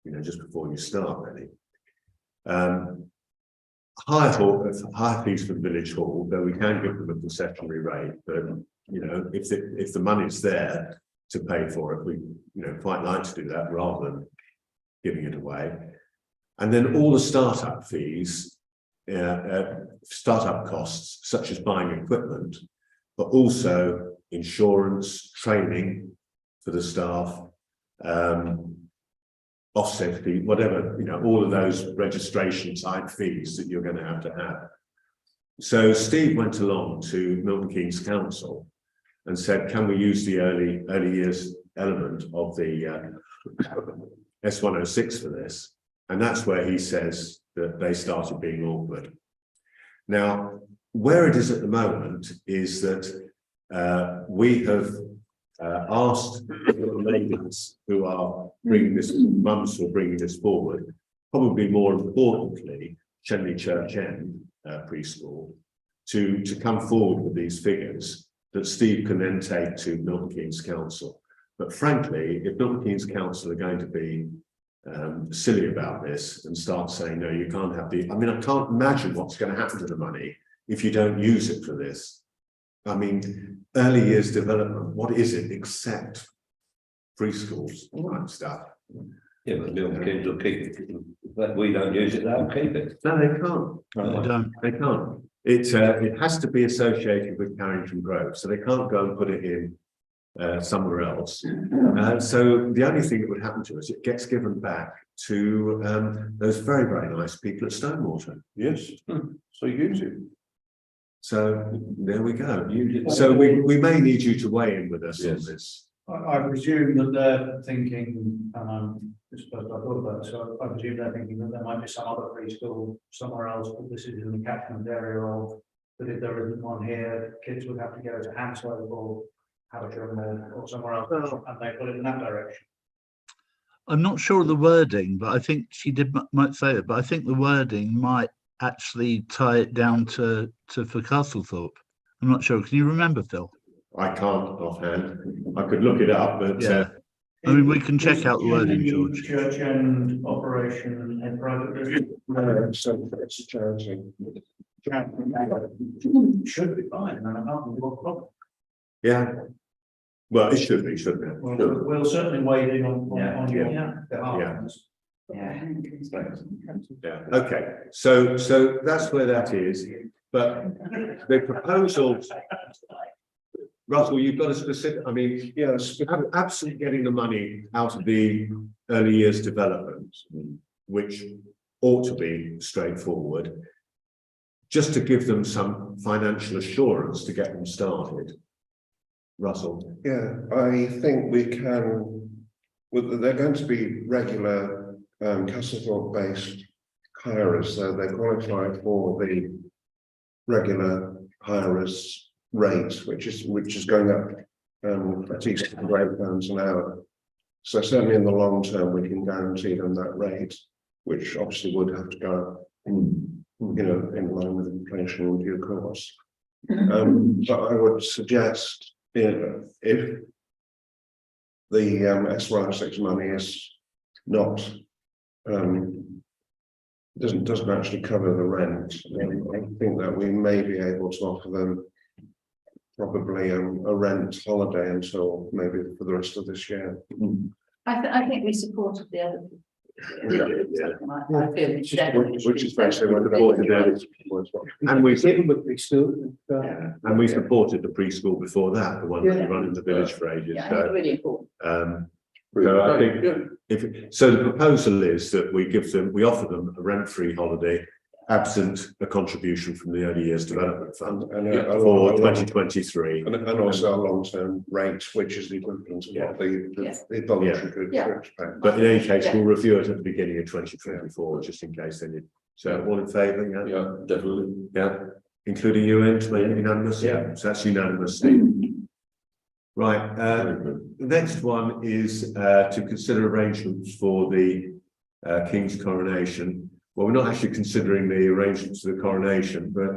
you know, just before you start, really. Higher fees for the village hall, though we can give them a concessionary rate, but, you know, if the money's there to pay for it, we, you know, quite like to do that rather than giving it away. And then all the startup fees, startup costs, such as buying equipment, but also insurance, training for the staff, offset fee, whatever, you know, all of those registration type fees that you're going to have. So Steve went along to Milton Keynes Council and said, can we use the early years element of the S106 for this? And that's where he says that they started being awkward. Now, where it is at the moment is that we have asked the ladies who are bringing this, mums who are bringing this forward, probably more importantly, Shenley Church End preschool, to come forward with these figures that Steve can then take to Milton Keynes Council. But frankly, if Milton Keynes Council are going to be silly about this and start saying, no, you can't have the, I mean, I can't imagine what's going to happen to the money if you don't use it for this. I mean, early years development, what is it except preschools type stuff? Yeah, but little kids will keep it. But we don't use it, they'll keep it. No, they can't. They don't. They can't. It has to be associated with Carrington Grove, so they can't go and put it in somewhere else. So the only thing that would happen to us, it gets given back to those very, very nice people at Stonewater. Yes, so use it. So there we go. So we may need you to weigh in with us on Yes. this. I presume that they're thinking, and I'm just first I thought about it, so I presume they're thinking that there might be some other preschool somewhere else, but this is in the catchment area of, that if there isn't one here, kids would have to go to Hanslope or Haversham or somewhere else, and they put it in that direction. I'm not sure of the wording, but I think she might say it, but I think the wording might actually tie it down to for Castlethorpe. I'm not sure. Can you remember, Phil? I can't offhand. I could look it up, but Yeah. I mean, we can check out the wording, George. Church end operation and private business. No, so it's a charity. Should be fine, and I can't see what problem. yeah. Well, it should be, shouldn't it? We'll certainly weigh in on your Yeah. behalf. Yeah, okay, so that's where that is, but the proposal. Russell, you've got a specific, I mean, Yes, absolutely getting the money out of the early years development, which ought to be straightforward. Just to give them some financial assurance to get them started. Russell. yeah, I think we can, well, they're going to be regular Castlethorpe based hirers, so they qualify for the regular hirers rate, which is going up at least £8 an hour. So certainly in the long term, we can guarantee them that rate, which obviously would have to go up, you know, in line with inflation in due course. But I would suggest, you know, if the S106 money is not doesn't actually cover the rent, then I think that we may be able to offer them probably a rent holiday until maybe for the rest of this year. I think we supported the other. Which is basically what the board did. And we preschool. and we supported the preschool before that, the one that run in the village for ages. Yeah, So, really important. so I think so the proposal is that we offer them a rent-free holiday, absent a contribution from the early years development fund for 2023. And also a long-term rate, which is the equivalent of what the voluntary group pay. But in any case, we'll review it at the beginning of 2024, just in case they need. So all in favour? Yeah, definitely. Yeah, including you, Ed, to make it unanimous? Yeah. So that's unanimous, Steve. Right, the next one is to consider arrangements for the King's Coronation. Well, we're not actually considering the arrangements for the coronation, but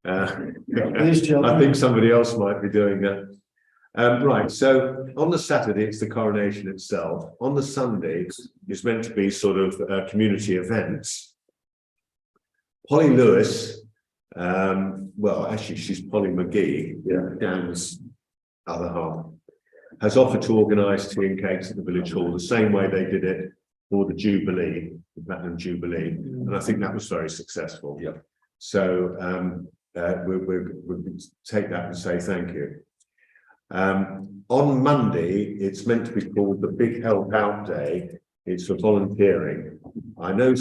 I think somebody else might be doing that. Right, so on the Saturday, it's the coronation itself. On the Sunday, it's meant to be sort of community events. Polly Lewis, well, actually, she's Polly McGee, Dan's other half, has offered to organise tea and cakes at the village hall the same way they did it for the Jubilee, the Platinum Jubilee, and I think that was very successful. Yeah. So we'll take that and say thank you. On Monday, it's meant to be called the Big Help Out Day. It's for volunteering. I know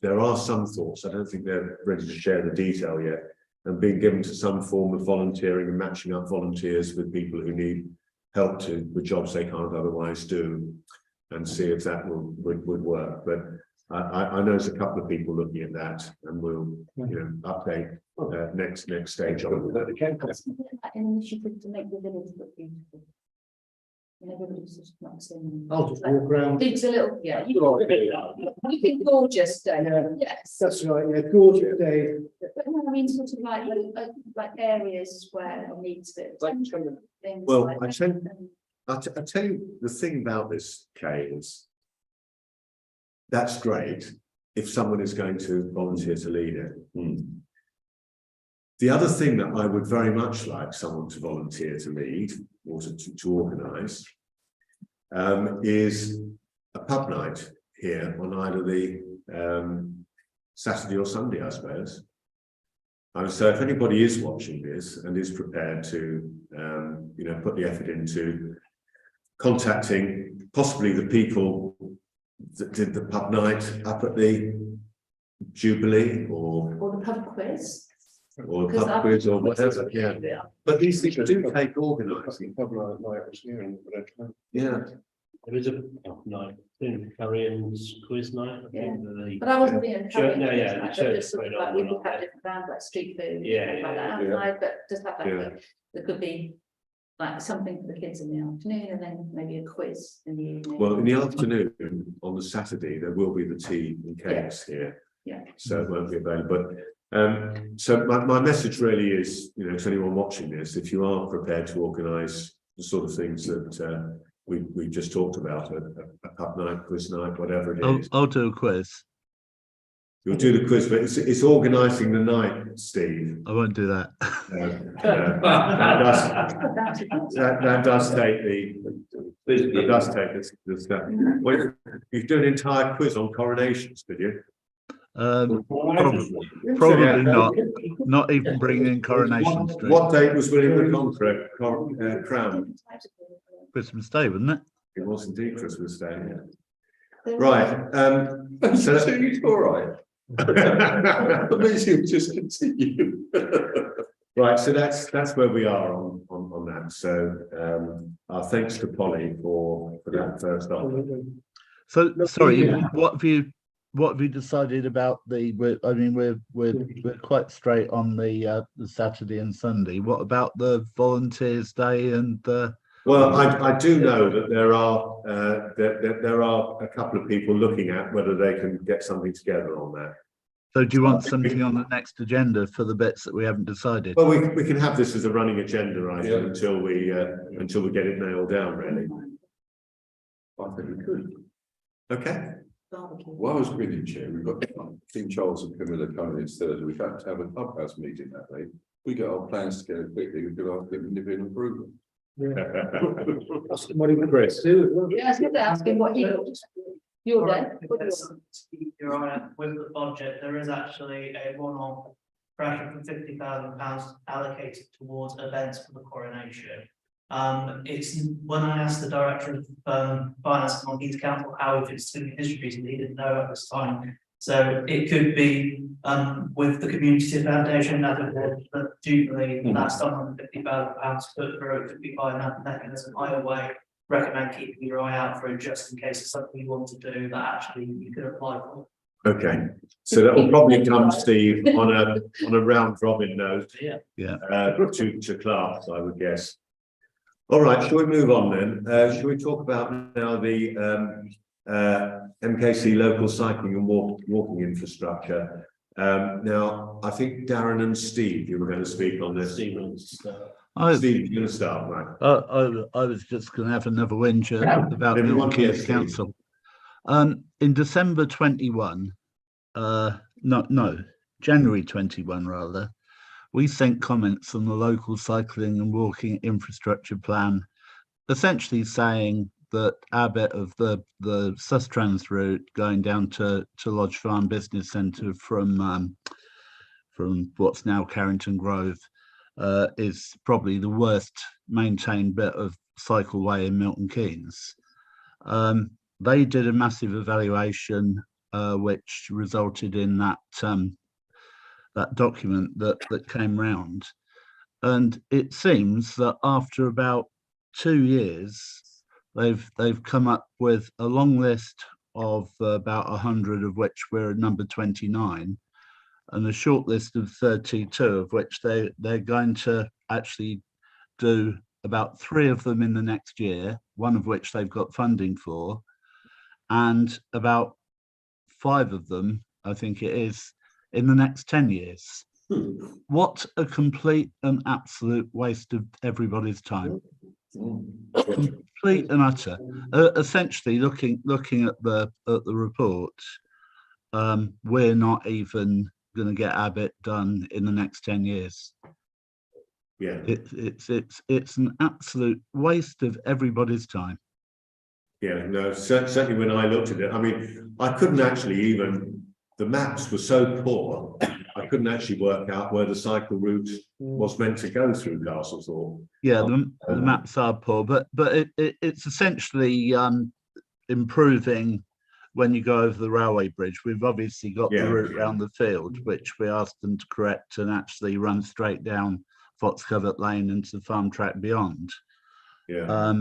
there are some thoughts, I don't think they're ready to share the detail yet, and being given to some form of volunteering and matching up volunteers with people who need help with jobs they can't otherwise do, and see if that would work. But I know there's a couple of people looking at that, and we'll update next stage on it. An initiative to make the village look beautiful. And everybody's just not saying. I'll just walk around. It's a little, you think gorgeous, don't you? Yes. That's right, yeah, gorgeous day. But no, I mean, sort of like areas where it needs to. Well, I tell you the thing about this, Kay, is that's great if someone is going to volunteer to lead it. The other thing that I would very much like someone to volunteer to lead or to organise is a pub night here on either the Saturday or Sunday, I suppose. And so if anybody is watching this and is prepared to, put the effort into contacting possibly the people that did the pub night up at the Jubilee or Or the pub quiz. or Because pub quiz or whatever, yeah. But these things do take organising. Public night was here in Redland. Yeah, There is a night, Carrian's quiz night. I think, the- But I wasn't being. Church- no, yeah, the But church just sort of played like on we and could off, have yeah. different bands like street food. and Yeah, stuff like that yeah. outside, but just have that. Yeah. There could be like something for the kids in the afternoon and then maybe a quiz in the evening. well, in the afternoon on the Saturday, there will be the tea and cakes here. Yeah. So it won't be available, but so my message really is, to anyone watching this, if you are prepared to organise the sort of things that we just talked about, a pub night, quiz night, whatever it is. I'll do a quiz. You'll do the quiz, but it's organising the night, Steve. I won't do that. That does take the stuff. Well, you do an entire quiz on coronations, did you? Probably not even bringing in Coronation Street. What date was William the Conqueror crowned? Christmas Day, wasn't it? It was indeed Christmas Day, yeah. Right, so It's all right. The meeting will just continue. right, so that's where we are on that. So our thanks to Polly for that first off. So sorry, what have you decided about we're quite straight on the Saturday and Sunday. What about the Volunteers Day and the? Well, I do know that there are a couple of people looking at whether they can get something together on that. So do you want something on the next agenda for the bits that we haven't decided? Well, we can have this as a running agenda item until we get it nailed down, really. I think we could. Okay. While I was reading chair, we've got King Charles and Camilla coming this Thursday. We've had to have a clubhouse meeting that day. We get our plans together quickly. We could ask them to live in improvement. Chris. Yeah, I was going to ask him what he thought. You're there. If there's something to keep your eye on with the budget, there is actually a one-off £150,000 allocated towards events for the coronation. It's when I asked the director of finance on Leeds Council how it's to be distributed, he didn't know at this time. So it could be with the community foundation as it was the Jubilee, that's £150,000 put through. It could be by another mechanism. Either way, recommend keeping your eye out for it just in case it's something you want to do that actually you could apply for. Okay, so that will probably come, Steve, on a round robin note. Yeah. To class, I would guess. All right, shall we move on then? Shall we talk about now the MKC local cycling and walking infrastructure? Now, I think Darren and Steve, you were going to speak on this. Steve, you're going to start, right? I was just going to have another whinge about Everyone Milton Keynes gets Council. In December 21, January 21 rather, we sent comments on the local cycling and walking infrastructure plan, essentially saying that our bit of the Sustrans route going down to Lodge Farm Business Centre from what's now Carrington Grove is probably the worst maintained bit of cycleway in Milton Keynes. They did a massive evaluation which resulted in that that document that came round, and it seems that after about 2 years they've come up with a long list of about 100, of which we're at number 29, and a short list of 32, of which they're going to actually do about 3 of them in the next year, one of which they've got funding for, and about 5 of them, I think it is, in the next 10 years. What a complete and absolute waste of everybody's time. Complete and utter. Essentially, looking at the report, we're not even going to get our bit done in the next 10 years. Yeah, it's an absolute waste of everybody's time. yeah, no, certainly when I looked at it, I mean, I couldn't actually even, the maps were so poor, I couldn't actually work out where the cycle route was meant to go through Castlethorpe. Yeah, the maps are poor, but it's essentially improving when you go over the railway bridge. We've obviously got Yeah. the route around the field, which we asked them to correct and actually run straight down Fox Covert Lane into the farm track beyond. Yeah,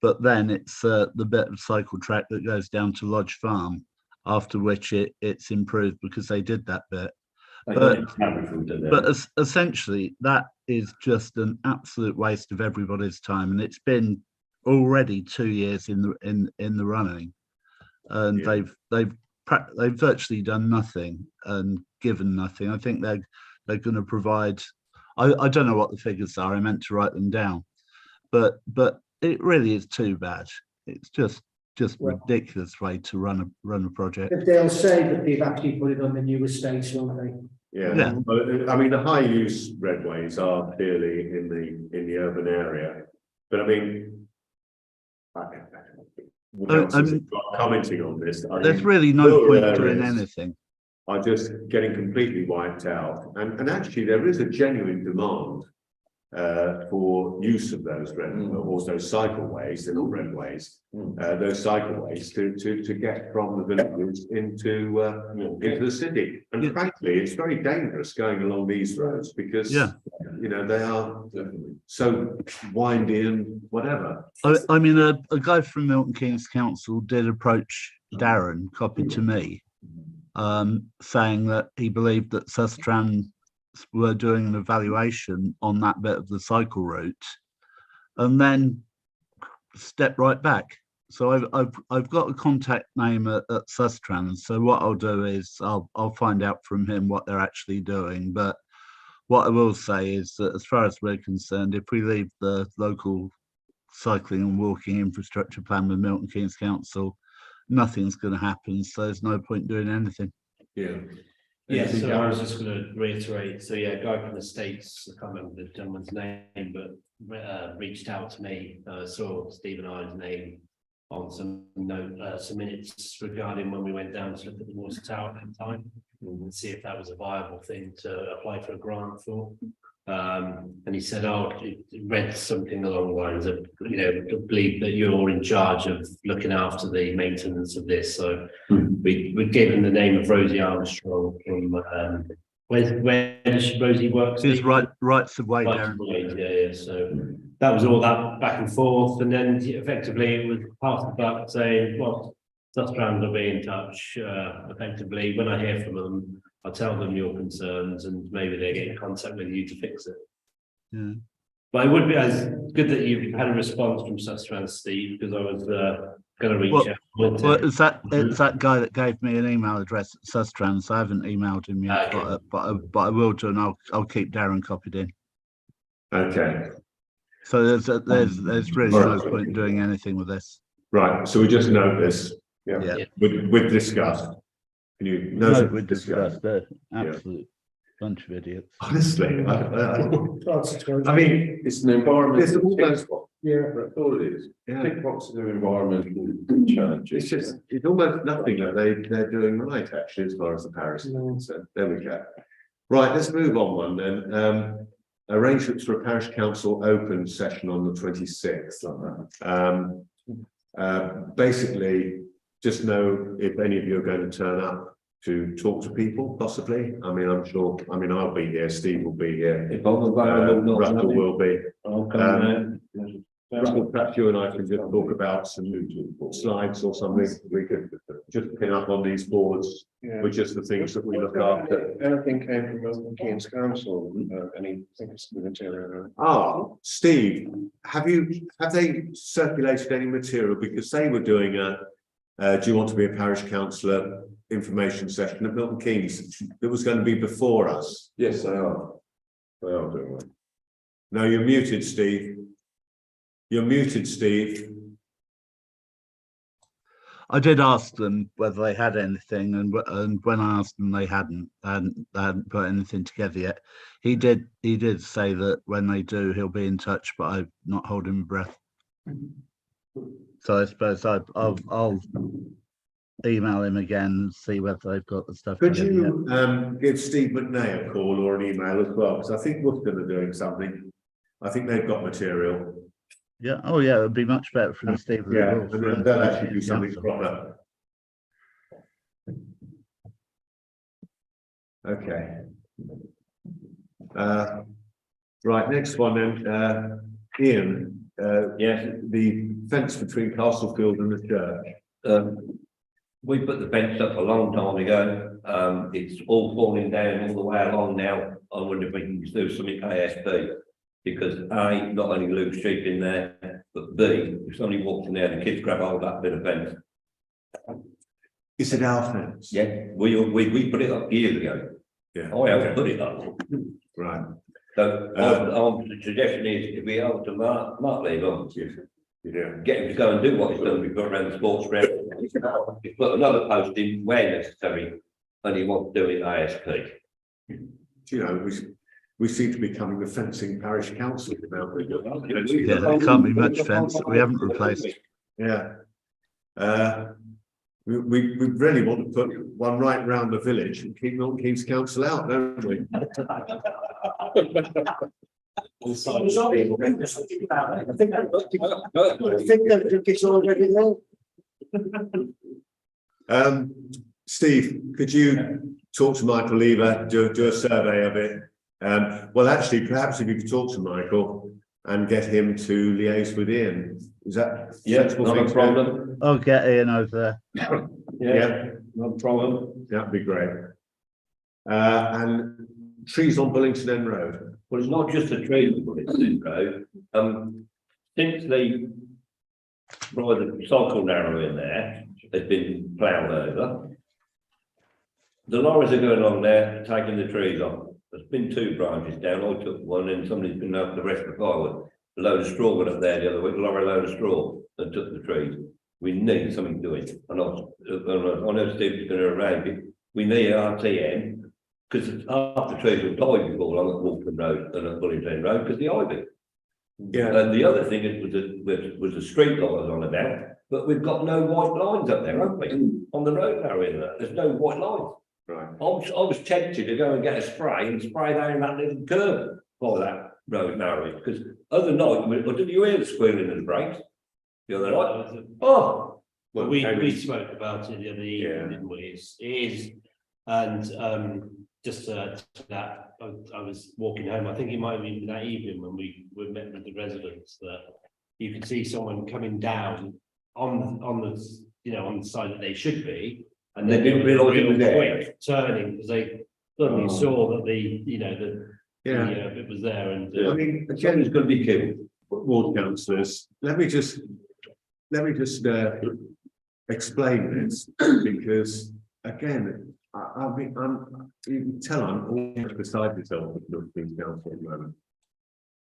But then it's the bit of cycle track that goes down to Lodge Farm, after which it's improved because they did that bit. But essentially, that is just an absolute waste of everybody's time, and it's been already 2 years in the running, and Yeah. they've virtually done nothing and given nothing. I think they're going to provide. I don't know what the figures are. I meant to write them down, but it really is too bad. It's just ridiculous way to run a project. They'll say that they've actually put it on the new estates, won't they? yeah. Well, I mean, the high use redways are clearly in the urban area, but I mean, what else is commenting on this? I There's mean, really no rural point doing areas anything. are just getting completely wiped out, and actually there is a genuine demand for use of those also cycleways, they're not redways, those cycleways to get from the villages into the city. And frankly, it's very dangerous going along these roads because you know they are so windy and whatever. I mean, a guy from Milton Keynes Council did approach Darren, copied to me, saying that he believed that Sustran were doing an evaluation on that bit of the cycle route, and then stepped right back. So I've got a contact name at Sustran. So what I'll do is I'll find out from him what they're actually doing. But what I will say is that as far as we're concerned, if we leave the local cycling and walking infrastructure plan with Milton Keynes Council, nothing's going to happen. So there's no point doing anything. Yeah. Yeah, so I was just going to reiterate, so yeah, guy from the States, I can't remember the gentleman's name, but reached out to me, saw Steve and I's name on some minutes regarding when we went down to look at the water tower at the time and see if that was a viable thing to apply for a grant for. And he said, read something along the lines of, you know, believe that you're in charge of looking after the maintenance of this. So we gave him the name of Rosie Armstrong from where does Rosie work? His rights of way, Darren. Yeah. So that was all that back and forth, and then effectively it was passed the buck saying, well, Sustrans will be in touch. Effectively, when I hear from them, I'll tell them your concerns and maybe they get in contact with you to fix it. Yeah. But it would be as good that you've had a response from Sustrans, Steve, because I was going to reach out. Well, it's that guy that gave me an email address at Sustrans. I haven't emailed him yet, Okay. but I will do, and I'll keep Darren copied in. Okay. So there's really no point in doing anything with this. Right. So we just note this. Yeah. With disgust. Can you No, we discussed that. Absolute bunch of idiots. Honestly, I mean, It's an environmental. almost, That's all it is. Tick boxes of environmental challenges. it's almost nothing that they're doing right, actually, as far as the parish is concerned. There we go. Right, let's move on one then. Arrangements for a parish council open session on the 26th. Basically, just know if any of you are going to turn up to talk to people, possibly. I mean, I'm sure, I'll be here, Steve will be here. If I'm available, Russell will be. I'll come Russell, perhaps you and I can just talk about some slides or something. We could just pin up on these boards, which is the things that we look after. Anything came from Milton Keynes Council, anything material? Steve, have they circulated any material? Because they were doing do you want to be a parish councillor information session at Milton Keynes that was going to be before us? Yes, they are. They are doing that. No, you're muted, Steve. You're muted, Steve. I did ask them whether they had anything, and when I asked them, they hadn't put anything together yet. He did say that when they do, he'll be in touch, but I'm not holding my breath. So I suppose I'll email him again and see whether they've got the stuff. Could together yet. you give Steve McNay a call or an email as well? Because I think Worcester are doing something. I think they've got material. Yeah, oh yeah, it would be much better from Steve. than it Yeah, will from and they'll actually do the something council. proper. Okay. Right, next one then, Ian, Yes, the fence between Castlefield and the church. we put the fence up a long time ago. It's all falling down all the way along now. I wonder if we can do something ASP. Because A, not only lose sheep in there, but B, if somebody walks in there, the kids grab hold of that bit of fence. Is it our fence? Yeah, we put it up years ago. Yeah. I haven't put it up. Right. So, the suggestion is, if we able to mark leave on, Yeah. get him to go and do what he's done before around the sports ground. He's put another post in where necessary, and he wants to do it ASP. You know, we seem to be becoming the fencing parish council now. Yeah, there can't be much fence that we haven't replaced. Yeah. We really want to put one right round the village and keep Milton Keynes Council out, don't we? Steve, could you talk to Michael Lever, do a survey of it? Well, actually, perhaps if you could talk to Michael and get him to liaise with Ian, is that? sensible Not thing a to do? problem. I'll get Ian over there. Yeah, No problem. that'd be great. And trees on Bullington End Road. Well, it's not just the trees on Bullington End Road. Since the cycle narrow in there has been ploughed over, the lorries are going on there, taking the trees on. There's been 2 branches down. I took one and somebody's been up the rest of the firewood. A load of straw went up there the other week, a lorry load of straw and took the trees. We need something doing. And I know Steve's going to arrange it. We need RTM because half the trees will die before long at Walton Road and at Bullington End Road because the ivy. Yeah. And the other thing is was the street light I was on about, but we've got no white lines up there, haven't we? On the road now in there, there's no white lines. Right. I was tempted to go and get a spray and spray down that little curve by that road narrowing, because other night, did you hear the squealing of the brakes? The other night? Oh, Well, we spoke about it the other evening, didn't we? It is, and just to that, I was walking home. I think it might have been that evening when we met with the residents that you could see someone coming down on the side that they should be, and they didn't realise it was there. quick turning because they suddenly saw that it was there, and I mean, again, it's going to be killed. ward councillors, let me just explain this, because again, I mean, you can tell I'm almost beside myself with Milton Keynes Council at the moment.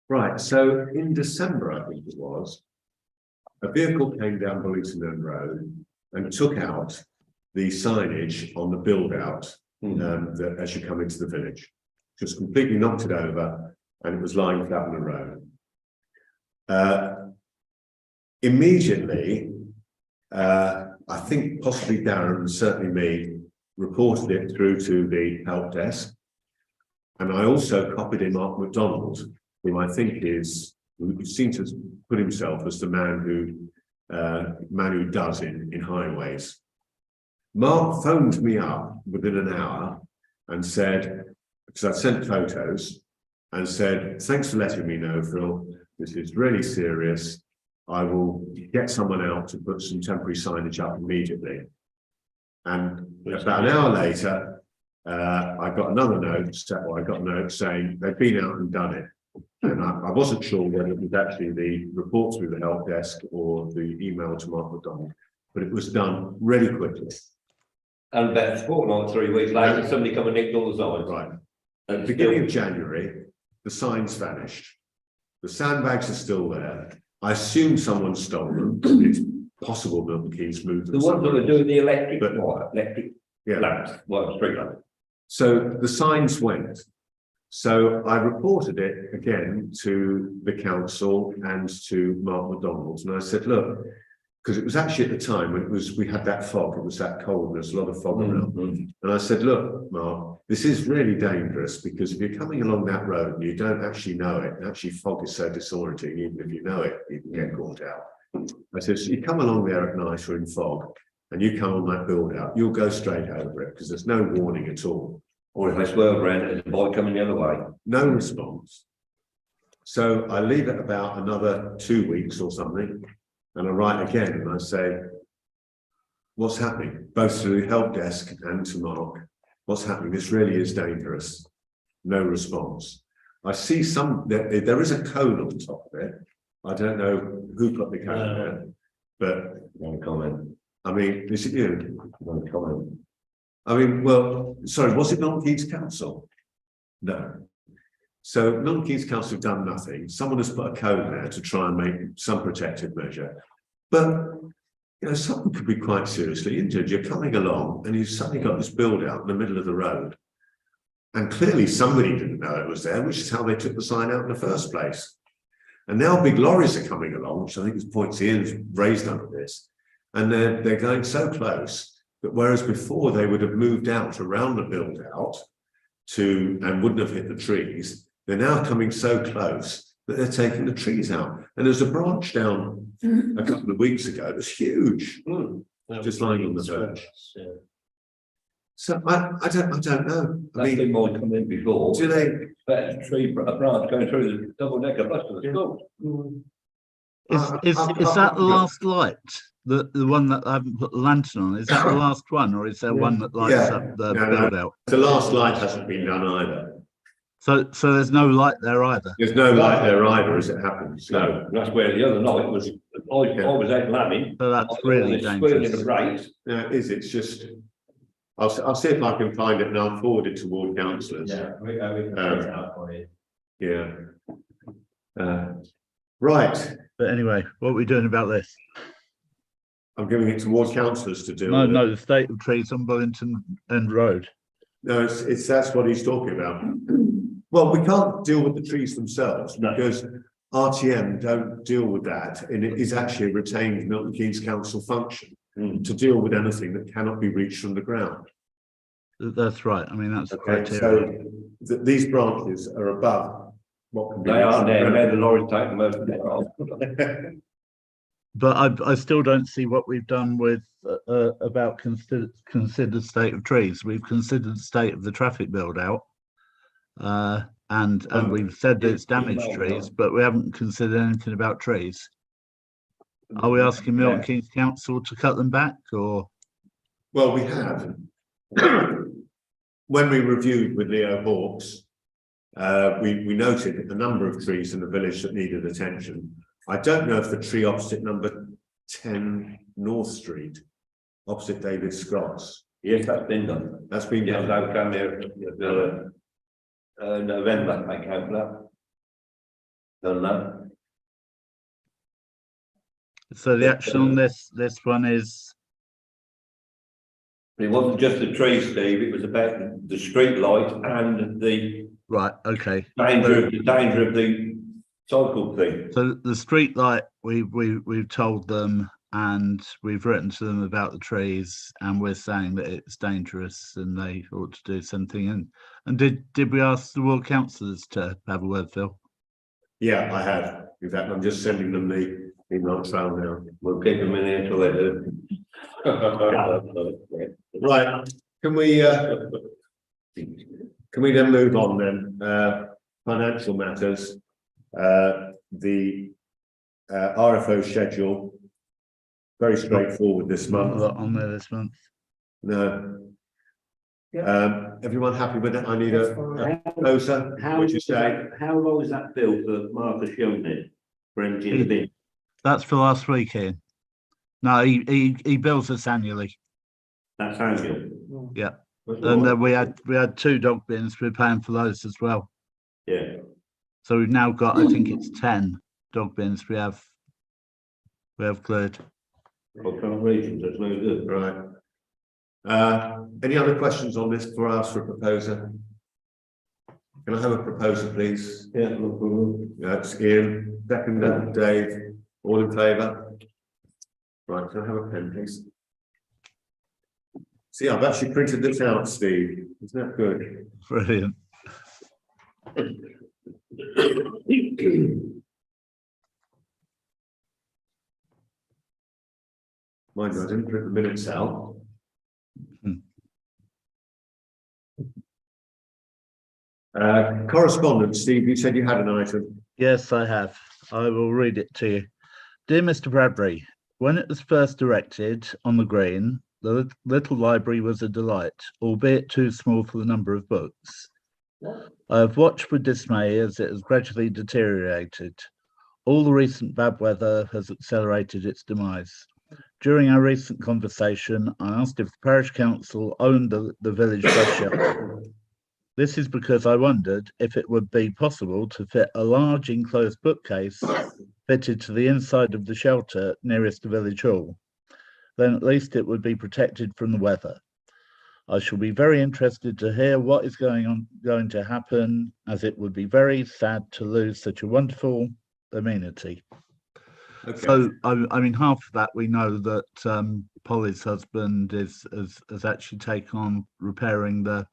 Right, so in December, I think it was, a vehicle came down Bullington End Road and took out the signage on the build out that as you come into the village. Just completely knocked it over and it was lying flat on the road. Immediately, I think possibly Darren, certainly me, reported it through to the help desk. And I also copied in Mark McDonald, who I think who seems to put himself as the man who does in highways. Mark phoned me up within an hour and said, because I sent photos, and said, thanks for letting me know, Phil, this is really serious. I will get someone out to put some temporary signage up immediately. And about an hour later, I got another note, I got a note saying they've been out and done it. And I wasn't sure whether it was actually the report through the help desk or the email to Mark McDonald, but it was done really quickly. And about a fortnight, 3 weeks later, somebody come and nicked all the signs. Right. At the beginning of January, the signs vanished. The sandbags are still there. I assume someone stole them. It's possible Milton Keynes moved them. The ones that are doing the electric But- lamps, street lamps. So the signs went. So I reported it again to the council and to Mark McDonald. And I said, look, because it was actually at the time when we had that fog, it was that cold, and there's a lot of fog around. And I said, look, Mark, this is really dangerous, because if you're coming along that road and you don't actually know it, and actually fog is so disorienting, even if you know it, you can get caught out. I said, so you come along there at night or in fog, and you come on that build out, you'll go straight over it, because there's no warning at all. Or if I swerve around, there's a boy coming the other way. No response. So I leave it about another 2 weeks or something, and I write again and I say, what's happening? Both to the help desk and to Mark. What's happening? This really is dangerous. No response. I see there is a cone on top of it. I don't know who put the cone there, but No comment. I mean, is it you? No comment. I mean, well, sorry, was it Milton Keynes Council? No. So Milton Keynes Council have done nothing. Someone has put a cone there to try and make some protective measure. But, you know, someone could be quite seriously injured. You're coming along and you've suddenly got this build out in the middle of the road. And clearly somebody didn't know it was there, which is how they took the sign out in the first place. And now big lorries are coming along, which I think is points Ian's raised under this. And they're going so close that whereas before they would have moved out around the build out and wouldn't have hit the trees, they're now coming so close that they're taking the trees out. And there's a branch down a couple of weeks ago that's huge, just lying on the verge. Yeah. So I don't know. I That's been mean, more come in before. do they? But a branch going through the double decker bus to the school. Is that the last light? The one that I haven't put the lantern on, is that the last one, or is there one that lights Yeah. up the No, build out? The last light hasn't been done either. So there's no light there either. There's no light there either, as it happens. No, that's where the other night was, I was out lambing. So that's really dangerous. The brakes. No, it is. It's just. I'll see if I can find it and I'll forward it toward councillors. we can print it out for you. Yeah. Right. But anyway, what are we doing about this? I'm giving it toward councillors to do. No, the state of trees on Bullington End Rd. No, it's that's what he's talking about. Well, we can't deal with the trees themselves because RTM don't deal with that, and it is actually a retained Milton Keynes Council function to deal with anything that cannot be reached from the ground. That's right. I mean, that's Okay, criteria. so these branches are above what can be. They are reached there, from the where the lorries take most of it off. ground. But I still don't see what we've done with about considered state of trees. We've considered the state of the traffic build out, and we've said that it's damaged trees, but we haven't considered anything about trees. Are we asking Milton Keynes Council to cut them back, or? Well, we have. When we reviewed with Leo Hawkes, we noted a number of trees in the village that needed attention. I don't know if the tree opposite number 10 North Street, opposite David Scott's. Yes, that's been done. That's been Yes, done. I've come here, November, I count that. Done that. So the action on this one is, It wasn't just the trees, Steve, it was about the street light and the right, okay. danger of the cycle thing. So the street light, we've told them, and we've written to them about the trees, and we're saying that it's dangerous and they ought to do something. And did we ask the ward councillors to have a word, Phil? Yeah, I have. In fact, I'm just sending them the email trail now. We'll keep them in here till they do. Right, can we then move on then? Financial matters. The RFO schedule, very straightforward this Not a month. lot on there this month. No. Everyone happy with it? I need a proposer, would you say? How long is that bill for Marcus Young then? For emptying the bin? That's for last week, Ian. No, he bills us annually. That's annual. Yeah. And we had 2 dog bins. We're paying for those as well. Yeah. So we've now got, I think it's 10 dog bins we have cleared. What kind of reasons? That's no good. Right. Any other questions on this before I ask for a proposer? Can I have a proposer, please? Yeah, no problem. That's Ian, second, Dave, all in favour? Right, can I have a pen, please? See, I've actually printed this out, Steve. Isn't that good? Brilliant. Mind you, I didn't print the minutes out. Correspondence, Steve, you said you had an item. Yes, I have. I will read it to you. Dear Mr. Bradbury, when it was first erected on the green, the little library was a delight, albeit too small for the number of books. I have watched with dismay as it has gradually deteriorated. All the recent bad weather has accelerated its demise. During our recent conversation, I asked if the parish council owned the village bus shelter. This is because I wondered if it would be possible to fit a large enclosed bookcase fitted to the inside of the shelter nearest the village hall. Then at least it would be protected from the weather. I shall be very interested to hear what is going to happen, as it would be very sad to lose such a wonderful amenity. Okay. So, I mean, half of that we know that Polly's husband has actually taken on repairing the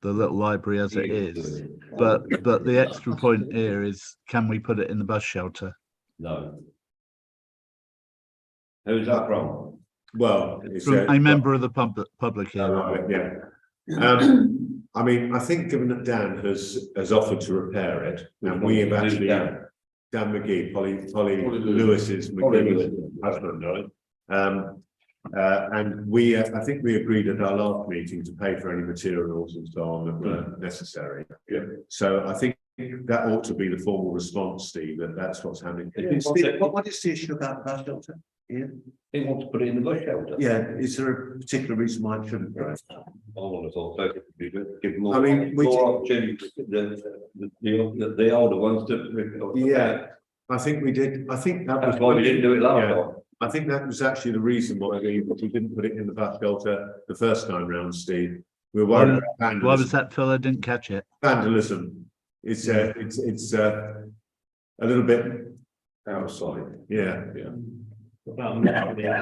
little library as it is. But the extra point here is, can we put it in the bus shelter? No. Who's that from? Well, it's From a member of the public here. right, yeah. I mean, I think given that Dan has offered to repair it, and we have actually, Dan McGee, Polly Lewis's husband, and we, I think we agreed at our last meeting to pay for any materials and so on that were necessary. Yeah. So I think that ought to be the formal response, Steve, that's what's happening. What is the issue about the bus shelter? Yeah. They want to put it in the bush shelter. Yeah, is there a particular reason why it shouldn't go? I would have thought so, it would be good. Give more, I mean, more opportunity to the older ones to. Yeah, I think we did, I think that was. That's why we didn't do it last Yeah. time. I think that was actually the reason why we didn't put it in the bus shelter the first time round, Steve. We were worried about vandalism. Why was that, Phil? I didn't catch it. Vandalism. It's a little bit, Outside. yeah. If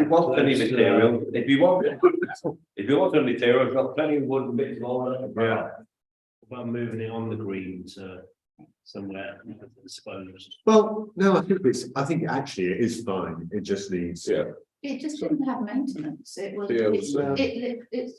you want any material, if you want any material, I've got plenty of wooden bits and all that. Yeah. About moving it on the green to somewhere exposed. Well, no, I think actually it is fine. It just needs. Yeah. It just didn't have maintenance. It was, Yeah,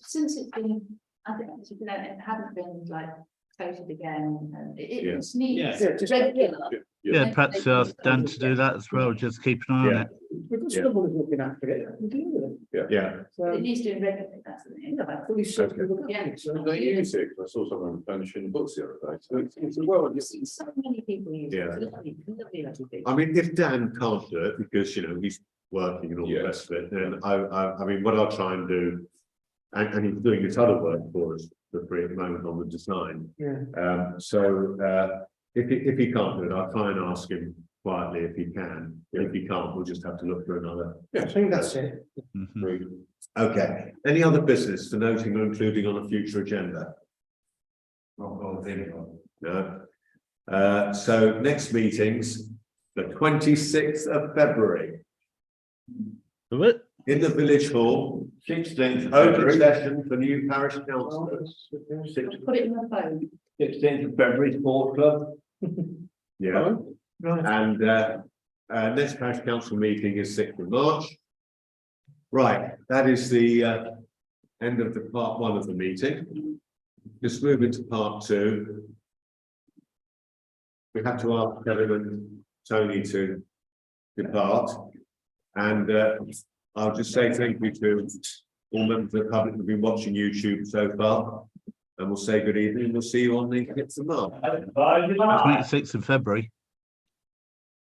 since it's been, I think, it hadn't been like coated again, and it Yeah. just needs Yeah. regular. Yeah, perhaps ask Dan to do that as well. Just keep an eye on Yeah. it. We've got Yeah. someone who's looking after it, we deal with it. Yeah, So, It needs doing regularly, that's the thing. fully set, we look Yeah. after it, so. They use it, 'cause I saw someone finishing books the other day, so it's well, So many people use it. Yeah. It's lovely, lovely little thing. I mean, if Dan can't do it because, he's working and all the Yeah. rest of it, then I mean, what I'll try and do, and he's doing this other work for us for free at the moment on the design. Yeah. If he can't do it, I'll try and ask him quietly if he can. If he can't, we'll just have to look for another. I think that's it. Mhm. Okay, any other business for noting or including on a future agenda? No. So next meeting's the 26th of February Do it. in the village hall, 16th of open February, session for new parish councillors. Put it in the phone. 16th of February, Sport Club. Yeah, Right. and next parish council meeting is 6th of March. Right, that is the end of the part one of the meeting. Just move into part two. We have to ask Kevin and Tony to depart. And I'll just say thank you to all members of the public who've been watching YouTube so far. And we'll say good evening. We'll see you on the 6th of March. 26th of February.